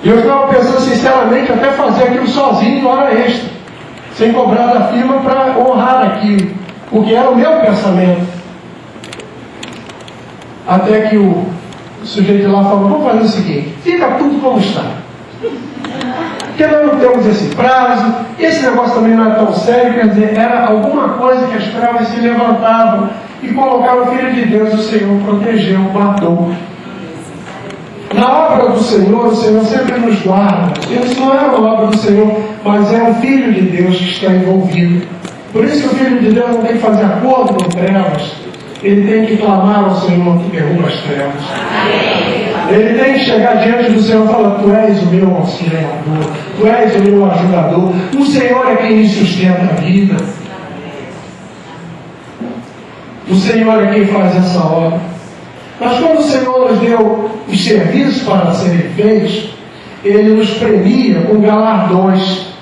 E eu estava pensando sinceramente até fazer aquilo sozinho em hora extra, sem cobrar da firma para honrar aquilo. porque era o meu pensamento. Até que o sujeito lá falou, vamos fazer o seguinte, fica tudo como está. Porque nós não temos esse prazo, esse negócio também não é tão sério, quer dizer, era alguma coisa que as trevas se levantavam e colocaram o Filho de Deus, o Senhor protegeu, matou. Na obra do Senhor, o Senhor sempre nos guarda. Isso não é uma obra do Senhor, mas é o Filho de Deus que está envolvido. Por isso que o Filho de Deus não tem que fazer acordo com trevas. Ele tem que clamar ao Senhor que derruba as trevas. Ele tem que chegar diante do Senhor e falar, tu és o meu auxiliador, tu és o meu ajudador, o Senhor é quem me sustenta a vida. O Senhor é quem faz essa obra. Mas quando o Senhor nos deu os serviços para serem feitos, Ele nos premia com galardões.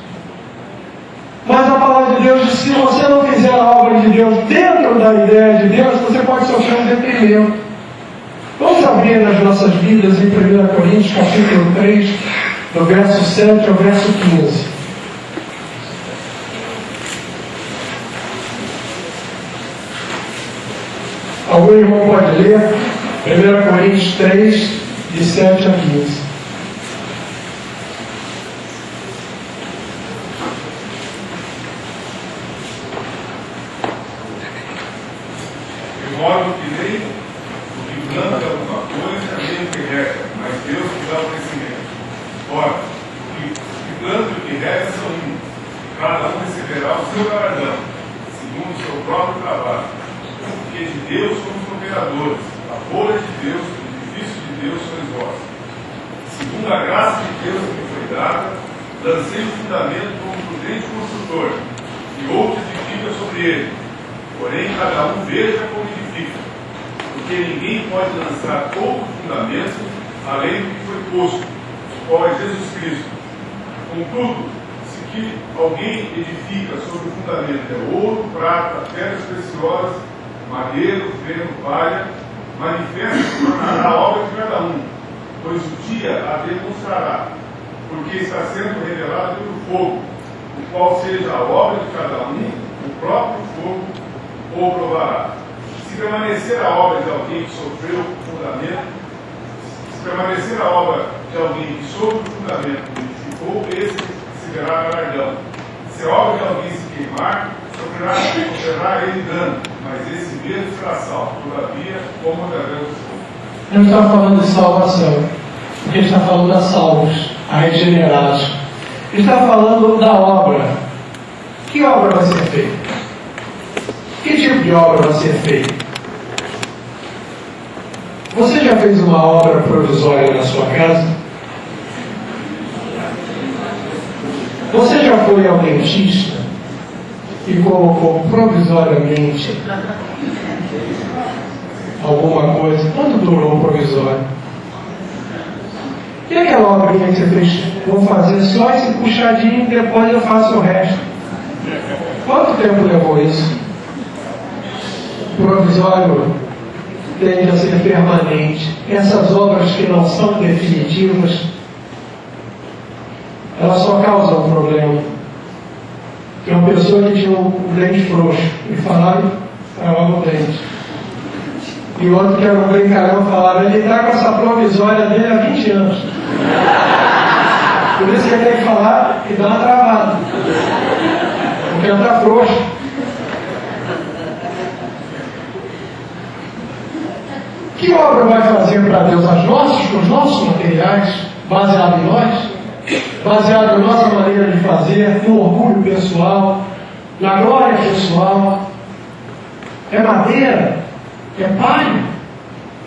Mas a palavra de Deus diz, se você não fizer a obra de Deus dentro da ideia de Deus, você pode sofrer um detrimento. Vamos abrir nas nossas Bíblias em 1 Coríntios, capítulo 3, do verso 7 ao verso 15. Algum irmão pode ler? 1 Coríntios 3, de 7 a 15. De modo que nem o que planta alguma coisa, nem o que rega, mas Deus que dá o crescimento. Ora, o que planta e o que rega são um. Cada um receberá o seu galardão, segundo o seu próprio trabalho. Porque de Deus somos cooperadores, a folha de Deus, o edifício de Deus sois vós. Segundo a graça de Deus que me foi dada, lancei o fundamento como prudente construtor, e outro edifica sobre ele. Porém, cada um veja como edifica, porque ninguém pode lançar outro fundamento além do que foi posto, o qual é Jesus Cristo. Contudo, se que alguém edifica sobre o fundamento é ouro, prata, pedras preciosas, madeiro, feno, palha, manifesta-se a obra de cada um, pois o dia a demonstrará, porque está sendo revelado pelo fogo, o qual seja a obra de cada um, o próprio fogo ou provará. Se permanecer a obra de alguém que sofreu o fundamento, se permanecer a obra de alguém que sobre o fundamento edificou, esse receberá galardão. Se a obra de alguém se queimar, sofrerá ele dano, mas esse mesmo será salvo. Todavia, como através do fogo. Não está falando de salvação, porque está falando a salvos, a regenerados. Está falando da obra. Que obra vai ser feita? Que tipo de obra vai ser feita? Você já fez uma obra provisória na sua casa? Você já foi ao dentista e colocou provisoriamente alguma coisa? Quanto durou o provisório? E aquela obrinha que você fez? Vou fazer só esse puxadinho e depois eu faço o resto. Quanto tempo levou isso? O provisório tende a ser permanente. Essas obras que não são definitivas, elas só causam problema. Tem uma pessoa que tinha um dente frouxo e falaram, travava o dente. E o outro que era um brincalhão falava, ele está com essa provisória dele há 20 anos. Por isso que ele tem que falar e dar uma travada. Porque ele está frouxo. Que obra vai fazer para Deus? As nossas, com os nossos materiais, baseado em nós? Baseado na nossa maneira de fazer, no orgulho pessoal, na glória pessoal? É madeira? É palha?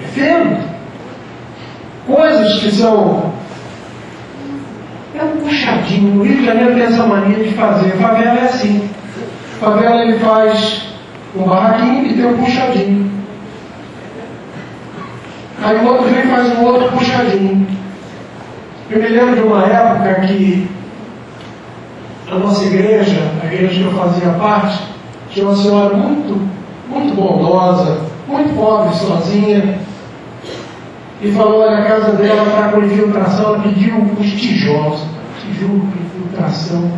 É feno? Coisas que são... É um puxadinho. No Rio de Janeiro tem essa mania de fazer. Favela é assim. Favela ele faz um barraquinho e tem um puxadinho. Aí o outro vem e faz um outro puxadinho. Eu me lembro de uma época que a nossa igreja, a igreja que eu fazia parte, tinha uma senhora muito bondosa, muito pobre, sozinha, e falou, olha, a casa dela está com infiltração, ela pediu uns tijolos, tijolo com infiltração.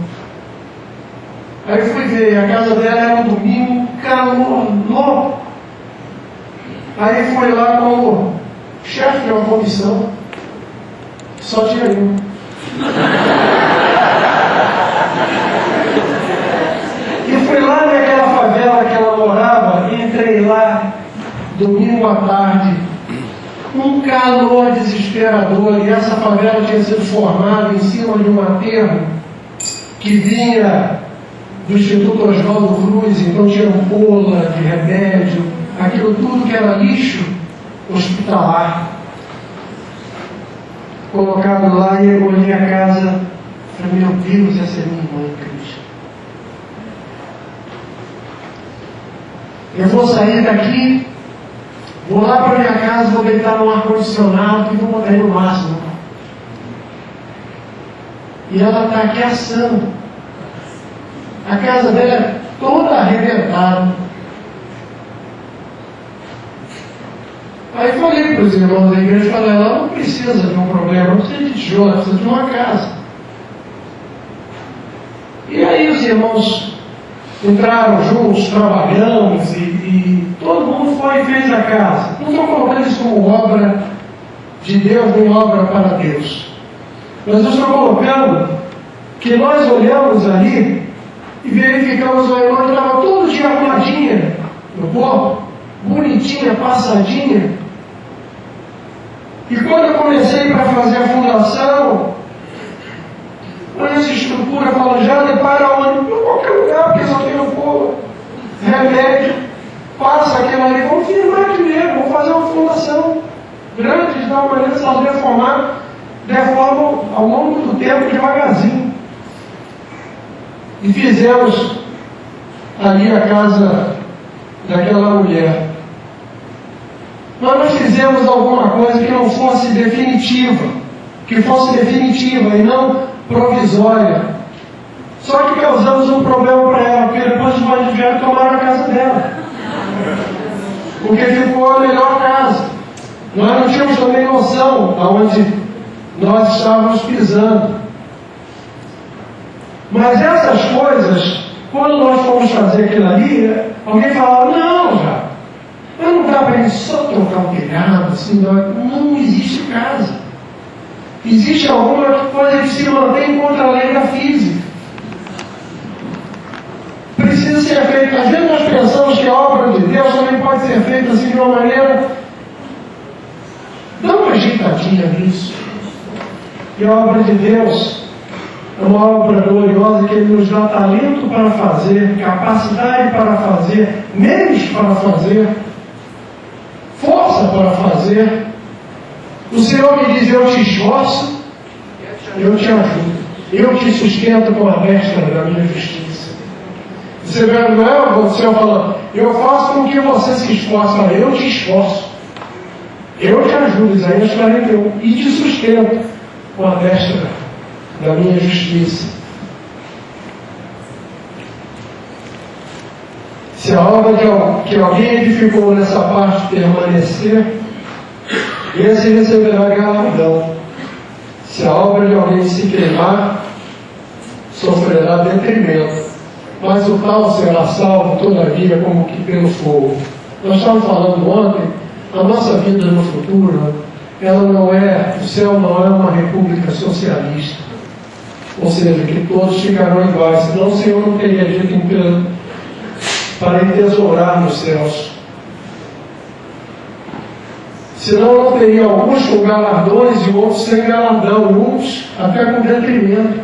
Aí eu fui ver, a casa dela era um domingo calor louco. Aí foi lá como chefe de uma comissão, só tinha um. E fui lá naquela favela que ela morava, e entrei lá, domingo à tarde, um calor desesperador, e essa favela tinha sido formada em cima de um aterro que vinha do Instituto Oswaldo Cruz, então tinha ampola de remédio, aquilo tudo que era lixo hospitalar, colocado lá, e eu olhei a casa, falei, meu Deus, essa é minha mãe, Cristo. Eu vou sair daqui, vou lá para minha casa, vou deitar no ar-condicionado e vou botar aí no máximo. E ela está aqui assando. A casa dela é toda arrebentada. Aí falei para os irmãos da igreja, falei, ela não precisa de um problema, não precisa de tijolo, ela precisa de uma casa. E aí os irmãos entraram juntos, trabalhamos, e todo mundo foi e fez a casa. Não estou colocando isso como obra de Deus, nem obra para Deus. Mas eu estou colocando que nós olhamos ali e verificamos a irmã que estava todo dia arrumadinha no corpo, bonitinha, passadinha. E quando eu comecei para fazer a fundação, olha essa estrutura, fala, já para onde? Em qualquer lugar, porque só tem um povo, remédio, passa aquilo ali, vamos firmar dinheiro, vamos fazer uma fundação grande, de uma maneira que nós deformam ao longo do tempo devagarzinho. E fizemos ali a casa daquela mulher. Mas nós fizemos alguma coisa que não fosse definitiva, e não provisória. Só que causamos um problema para ela, porque depois os bandidos vieram tomar a casa dela. Porque ficou a melhor casa. Nós não tínhamos também noção aonde nós estávamos pisando. Mas essas coisas, quando nós fomos fazer aquilo ali, alguém falava, não, já, mas não dá para ele só trocar o telhado, assim, não existe casa. Existe alguma coisa que se mantém contra a lei da física. Precisa ser feita. Às vezes nós pensamos que a obra de Deus também pode ser feita assim de uma maneira. Dá uma ajeitadinha nisso. E a obra de Deus é uma obra gloriosa que Ele nos dá talento para fazer, capacidade para fazer, meios para fazer, força para fazer. O Senhor me diz, eu te esforço, eu te ajudo, eu te sustento com a destra da minha justiça. Você vê, não é o Senhor falando, eu faço com que você se esforce, eu te esforço, eu te ajudo, Isaías 41, e te sustento com a destra da minha justiça. Se a obra que alguém edificou nessa parte permanecer, esse receberá galardão. Se a obra de alguém se queimar, sofrerá detrimento. Mas o tal será salvo, todavia, como que pelo fogo. Nós estávamos falando ontem, a nossa vida no futuro, ela não é, o céu não é uma república socialista. Ou seja, que todos ficarão iguais. Senão o Senhor não teria dito para entesourar nos céus. Senão não teria alguns com galardões e outros sem galardão, uns até com detrimento.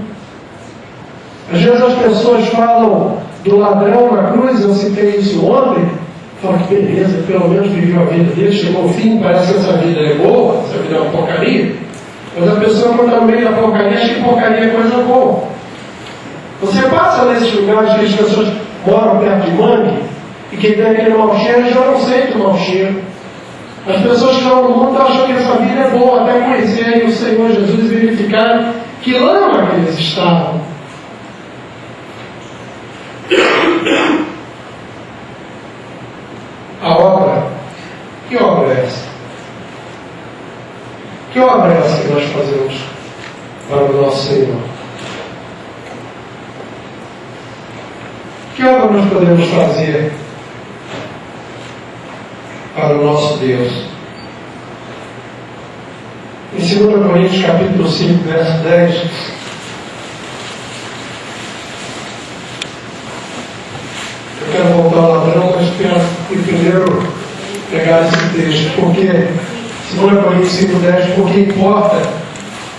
Às vezes as pessoas falam do ladrão na cruz, eu citei isso ontem, falam que beleza, pelo menos viveu a vida dele, chegou ao fim, parece que essa vida é boa, essa vida é uma porcaria. Mas a pessoa, quando está no meio da porcaria, acha que porcaria é coisa boa. Você passa nesses lugares que as pessoas moram perto de mangue, e quem tem aquele mau cheiro já não sente o mau cheiro. As pessoas que estão no mundo acham que essa vida é boa, até conhecerem o Senhor Jesus e verificarem que lama que eles estavam. A obra, que obra é essa? Que obra é essa que nós fazemos para o nosso Senhor? Que obra nós podemos fazer para o nosso Deus. Em 2 Coríntios capítulo 5, verso 10, eu quero voltar ao ladrão, mas quero primeiro pegar esse texto, porque 2 Coríntios 5, 10, porque importa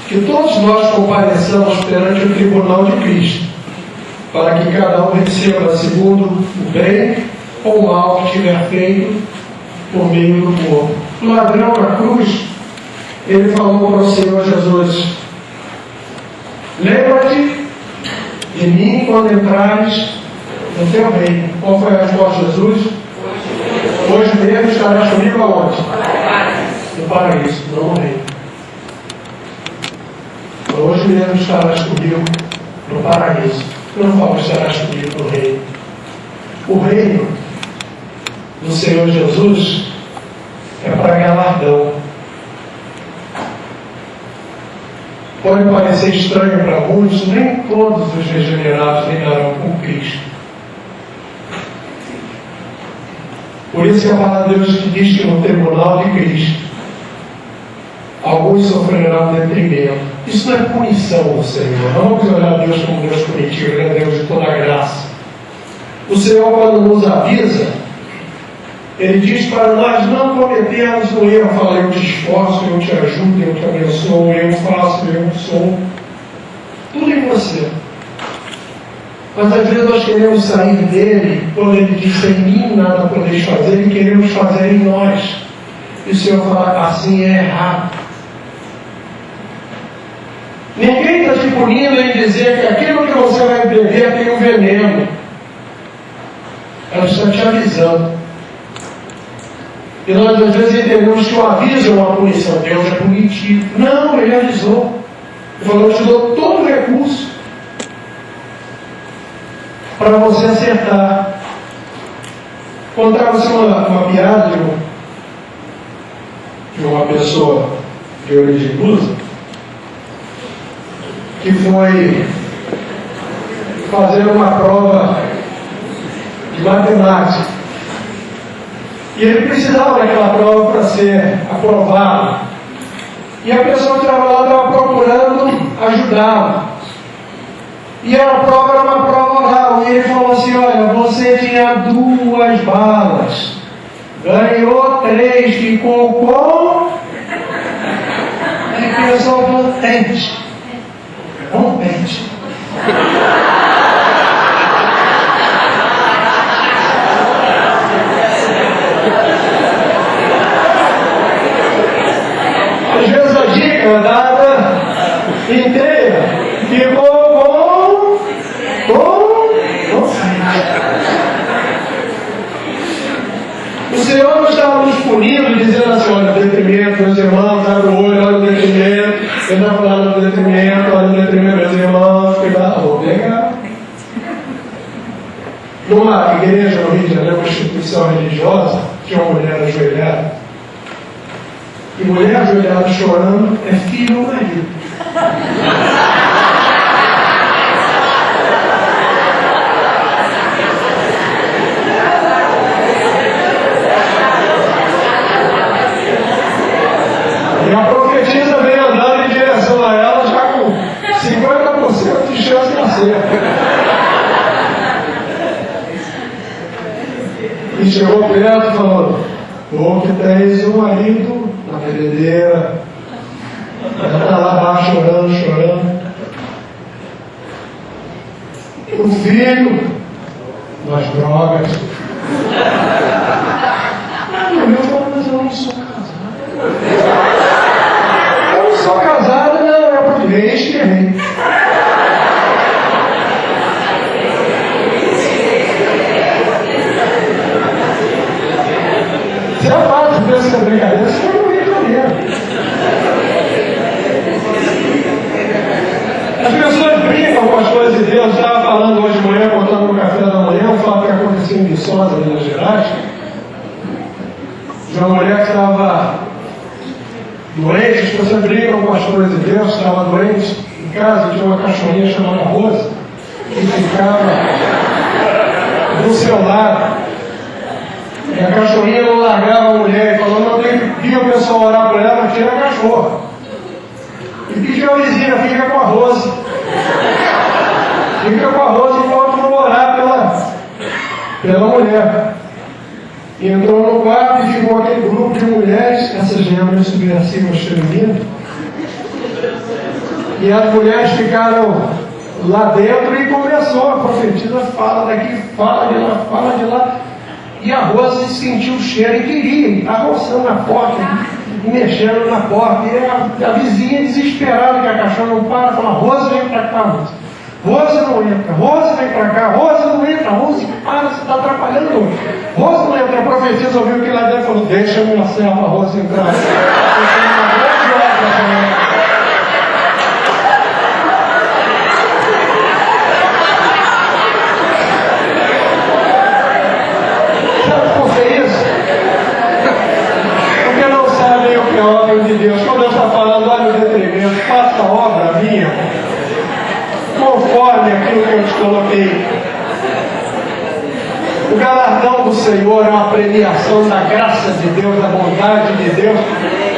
que todos nós compareçamos perante o tribunal de Cristo, para que cada um receba segundo o bem ou o mal que tiver feito por meio do corpo. O ladrão na cruz, ele falou para o Senhor Jesus: lembra-te de mim quando entrares no teu reino. Qual foi a resposta de Jesus? Hoje mesmo estarás comigo aonde? No paraíso, não no reino. Hoje mesmo estarás comigo no paraíso. Eu não falo estarás comigo no reino. O reino do Senhor Jesus é para galardão. Pode parecer estranho para muitos, nem todos os regenerados reinarão com Cristo. Por isso que a palavra de Deus diz que no tribunal de Cristo alguns sofrerão detrimento. Isso não é punição do Senhor. Não vamos olhar a Deus como Deus punitivo, Ele é Deus de toda a graça. O Senhor, quando nos avisa, Ele diz para nós não cometermos o erro. Fala: eu te esforço, eu te ajudo, eu te abençoo, eu faço, eu sou. Tudo em você. Mas às vezes nós queremos sair dele, quando Ele diz: sem mim nada podeis fazer, e queremos fazer em nós. E o Senhor fala: assim é errado. Ninguém está te punindo em dizer que aquilo que você vai beber tem um veneno. Ela está te avisando. E nós às vezes entendemos que o aviso é uma punição. Deus é punitivo. Não, Ele avisou. Ele falou: eu te dou todo o recurso para você acertar. Contava-se uma piada de uma pessoa de origem lusa que foi fazer uma prova de matemática. E ele precisava daquela prova para ser aprovado. E a pessoa que estava lá estava procurando ajudá-lo. E a prova era uma prova oral. E ele falou assim: olha, você tinha 2 balas, ganhou 3, ficou com... E a pessoa falou: tente. Não tente. Às vezes a dica é dada inteira. Ficou com o Senhor não estava nos punindo, dizendo assim: olha o detrimento, meus irmãos, abre o olho, olha o detrimento, ele está falando do detrimento, olha o detrimento, meus irmãos, cuidado, vou pegar. Numa igreja no Rio de Janeiro, uma instituição religiosa, tinha uma mulher ajoelhada. E mulher ajoelhada chorando é filho ou marido. E a profetisa vem andando em direção a ela já com 50% de chance de acerto. E chegou perto e falou: tu que tens um marido na bebedeira, ela está lá chorando. O filho nas drogas. Eu falo: mas eu não sou casado. Eu não sou casado, não, é português que errei. Se é fácil ver essa brincadeira, você foi no Rio de Janeiro. As pessoas brincam com as coisas de Deus. Eu estava falando hoje de manhã, contando no café da manhã, um fato que aconteceu em Viçosa, Minas Gerais, de uma mulher que estava doente. As pessoas brincam com as coisas de Deus. Estava doente em casa, tinha uma cachorrinha chamada Rosa, que ficava do seu lado. E a cachorrinha não largava a mulher e falou, não tem que pedir o pessoal orar por ela, tira a cachorra. E pediu a vizinha, fica com a Rose. Fica com a Rose enquanto vão orar pela mulher. E entrou no quarto e ficou aquele grupo de mulheres, essas gêmeas subversivas femininas. E as mulheres ficaram lá dentro e começou a profetisa, fala daqui, fala de lá, fala de lá. E a Rose sentiu o cheiro e queria, está roçando na porta, e mexendo na porta. E a vizinha desesperada, que a cachorra não para, fala, Rose, vem para cá, Rose. Rose não entra, Rose vem para cá, Rose não entra, Rose para, você está atrapalhando. Rose não entra, a profetisa ouviu que lá dentro e falou, deixa a minha serva Rose entrar. De Deus, quando Deus está falando, olha o detrimento, faça a obra minha, conforme aquilo que eu te coloquei. O galardão do Senhor é uma premiação da graça de Deus, da bondade de Deus,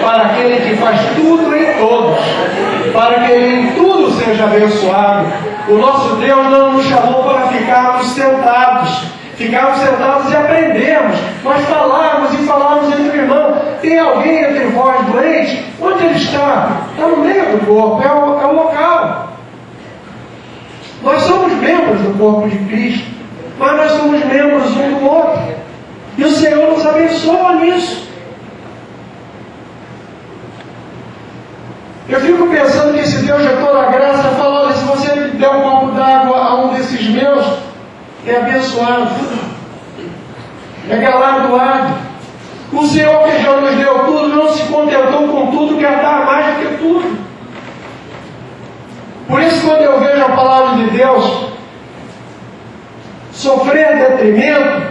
para aquele que faz tudo em todos, para que ele em tudo seja abençoado. O nosso Deus não nos chamou para ficarmos sentados e aprendemos, mas falarmos e falarmos entre irmãos. Tem alguém entre vós doente? Onde ele está? Está no meio do corpo, é o local. Nós somos membros do corpo de Cristo, mas nós somos membros um do outro. E o Senhor nos abençoa nisso. Eu fico pensando que esse Deus de toda a graça falou, olha, se você der um copo d'água a um desses meus, é abençoado, é galardoado. O Senhor que já nos deu tudo, não se contentou com tudo, quer dar mais do que tudo. Por isso, quando eu vejo a palavra de Deus sofrer detrimento,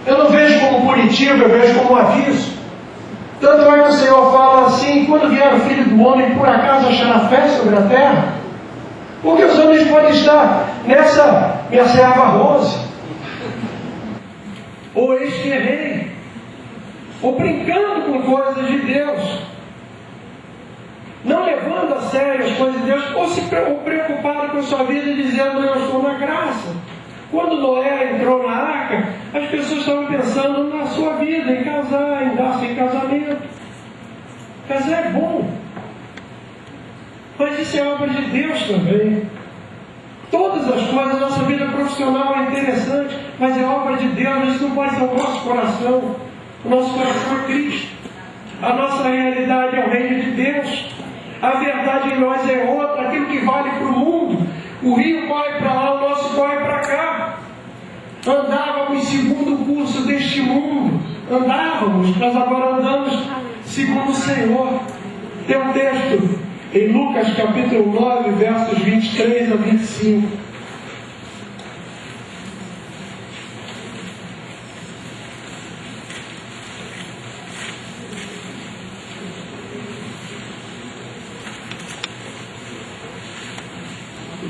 eu não vejo como punitivo, eu vejo como aviso. Tanto é que o Senhor fala assim, quando vier o Filho do Homem, por acaso achará fé sobre a terra? Porque os homens podem estar nessa minha serva Rose, ou este é rei, ou brincando com coisas de Deus, não levando a sério as coisas de Deus, ou preocupado com a sua vida, dizendo, eu estou na graça. Quando Noé entrou na arca, as pessoas estavam pensando na sua vida, em casar, em dar-se em casamento. Casar é bom. Mas isso é obra de Deus também. Todas as coisas, nossa vida profissional é interessante, mas é obra de Deus, isso não pode ser o nosso coração. O nosso coração é Cristo. A nossa realidade é o reino de Deus. A verdade em nós é outra, aquilo que vale para o mundo. O rio corre para lá, o nosso corre para cá. Andávamos segundo o curso deste mundo. Nós agora andamos segundo o Senhor. Tem um texto em Lucas capítulo 9, versos 23 a 25.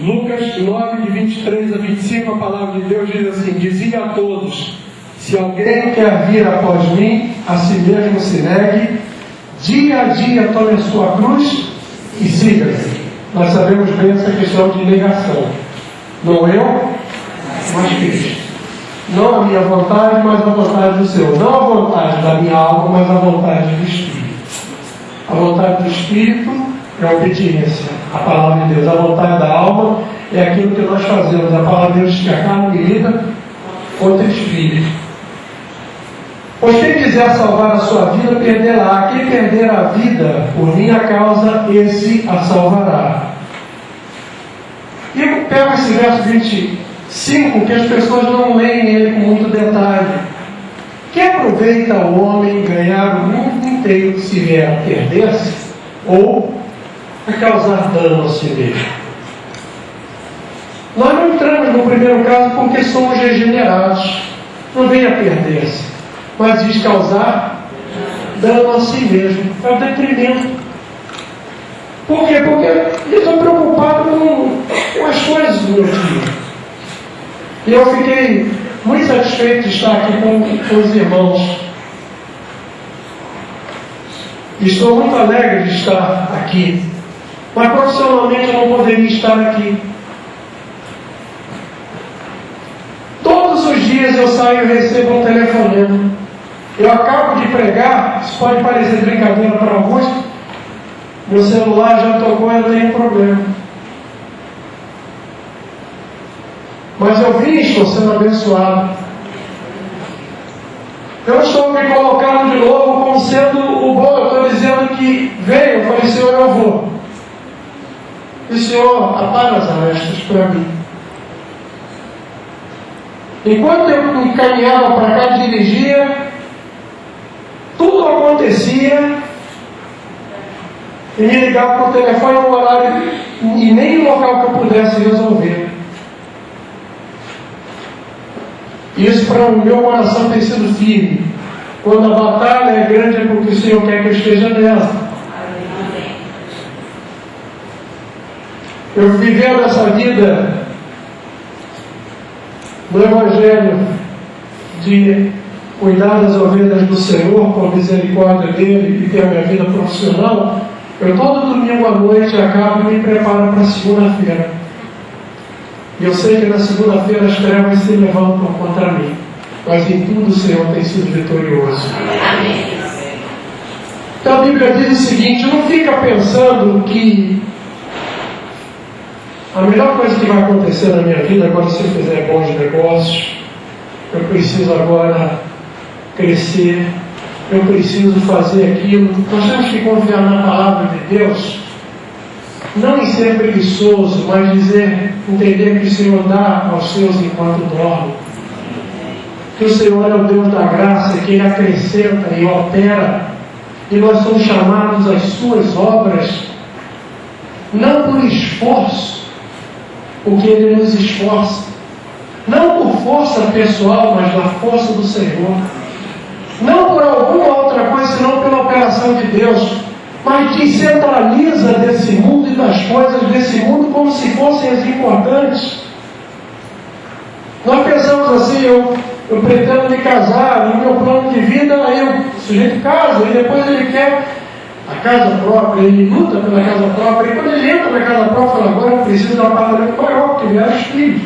Lucas 9, de 23 a 25, a palavra de Deus diz assim, dizia a todos, se alguém quer vir após mim, a si mesmo se negue, dia a dia tome a sua cruz e siga-me. Nós sabemos bem essa questão de negação. Não eu, mas Cristo. Não a minha vontade, mas a vontade do Senhor. Não a vontade da minha alma, mas a vontade do Espírito. A vontade do Espírito é a obediência à palavra de Deus. A vontade da alma é aquilo que nós fazemos. A palavra de Deus diz que a carne milita contra o Espírito. Pois quem quiser salvar a sua vida, perderá. Quem perder a vida por minha causa, esse a salvará. E eu pego esse verso 25, que as pessoas não leem ele com muito detalhe. Que aproveita o homem ganhar o mundo inteiro se vier a perder-se ou a causar dano a si mesmo? Nós não entramos no primeiro caso porque somos regenerados. Não venha a perder-se, mas diz causar dano a si mesmo. É o detrimento. Por quê? Porque eu estou preocupado com as coisas do meu dia. E eu fiquei muito satisfeito de estar aqui com os irmãos. Estou muito alegre de estar aqui, mas profissionalmente eu não poderia estar aqui. Todos os dias eu saio e recebo um telefonema. Eu acabo de pregar, isso pode parecer brincadeira para alguns, meu celular já tocou e não tem problema. Mas eu vi, estou sendo abençoado. Eu estou me colocando de novo como sendo o bom. Eu estou dizendo que veio. Eu falei, Senhor, eu vou. E o Senhor apaga as arestas para mim. Enquanto eu me caminhava para cá, dirigia, tudo acontecia, e me ligava por telefone no horário e nem no local que eu pudesse resolver. Isso para o meu coração tem sido firme. Quando a batalha é grande é porque o Senhor quer que eu esteja nela. Eu vivendo essa vida no Evangelho de cuidar das ovelhas do Senhor com a misericórdia dele e ter a minha vida profissional, eu todo domingo à noite acabo e me preparo para a segunda-feira. E eu sei que na segunda-feira as trevas se levantam contra mim, mas em tudo o Senhor tem sido vitorioso. Então a Bíblia diz o seguinte: não fica pensando que a melhor coisa que vai acontecer na minha vida agora, se eu fizer bons negócios, eu preciso agora crescer, eu preciso fazer aquilo. Nós temos que confiar na palavra de Deus, não em ser preguiçoso, mas entender que o Senhor dá aos seus enquanto dorme, que o Senhor é o Deus da graça, que Ele acrescenta e opera, e nós somos chamados às suas obras, não por esforço, porque Ele nos esforça, não por força pessoal, mas na força do Senhor, não por alguma outra coisa, senão pela operação de Deus, mas que centraliza desse mundo e das coisas desse mundo como se fossem as importantes. Nós pensamos assim, eu pretendo me casar, no meu plano de vida, aí o sujeito casa, e depois ele quer a casa própria, ele luta pela casa própria, e quando ele entra na casa própria, fala, agora eu preciso de um apartamento maior, porque vieram os filhos.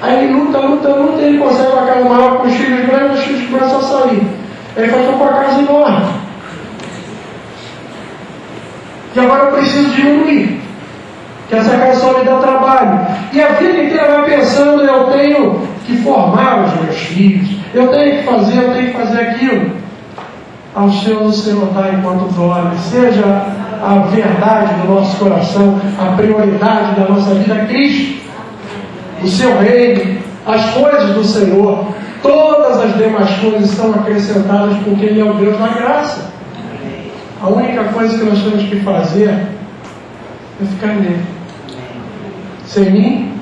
Aí ele luta, e ele consegue uma casa maior com os filhos grandes, os filhos começam a sair. Aí ele fala, estou com a casa enorme. E agora eu preciso diminuir, que essa casa só me dá trabalho. E a vida inteira vai pensando, eu tenho que formar os meus filhos, eu tenho que fazer aquilo. Aos seus o Senhor dá enquanto dorme. Seja a verdade do nosso coração, a prioridade da nossa vida, Cristo, o seu reino, as coisas do Senhor. Todas as demais coisas são acrescentadas porque Ele é o Deus da graça. A única coisa que nós temos que fazer é ficar nele. Sem mim,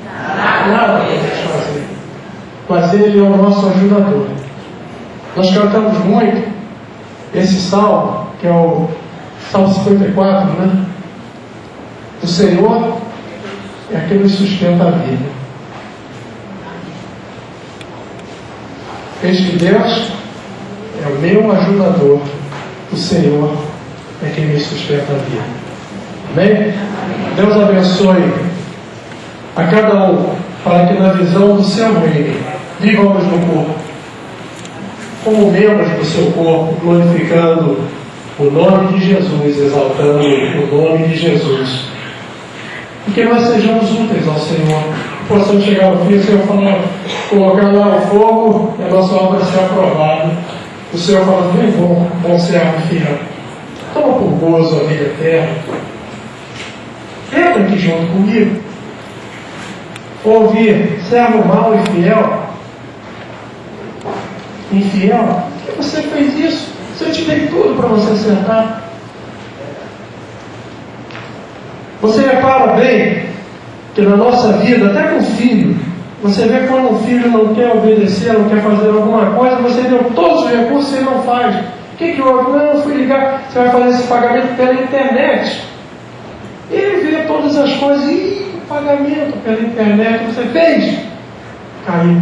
nada podemos fazer. Mas Ele é o nosso ajudador. Nós cantamos muito esse salmo, que é o Salmo 54, né? O Senhor é aquele que sustenta a vida. Eis que Deus é o meu ajudador. O Senhor é quem me sustenta a vida. Amém? Deus abençoe a cada um, para que na visão do seu reino vivamos no corpo, como membros do seu corpo, glorificando o nome de Jesus, exaltando o nome de Jesus. E que nós sejamos úteis ao Senhor, possamos chegar ao fim, o Senhor falar, colocar lá o fogo e a nossa obra ser aprovada. O Senhor fala, bem bom servo fiel, toma por gozo a vida eterna. Entra aqui junto comigo. Ouvir, servo mau e fiel. Infiel? Por que você fez isso? Se eu te dei tudo para você acertar. Você repara bem que na nossa vida, até com o filho, você vê quando um filho não quer obedecer, não quer fazer alguma coisa, você deu todos os recursos e ele não faz. O que houve? Não, eu fui ligar, você vai fazer esse pagamento pela internet. Ele vê todas as coisas, e pagamento pela internet, você fez? Caiu.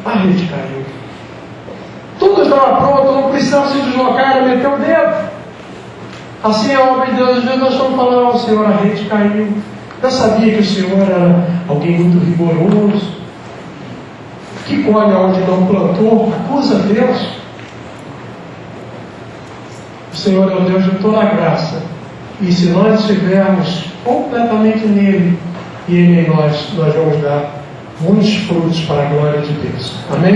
a rede caiu. Tudo estava pronto, não precisava se deslocar, era meter o dedo. Assim é a obra de Deus. Às vezes nós estamos falando, oh, Senhor, a rede caiu. Eu sabia que o Senhor era alguém muito rigoroso, que colhe onde não plantou, acusa Deus. O Senhor é o Deus de toda a graça. E se nós estivermos completamente nele e ele em nós vamos dar muitos frutos para a glória de Deus. Amém?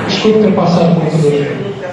Desculpe ter passado muito do tempo.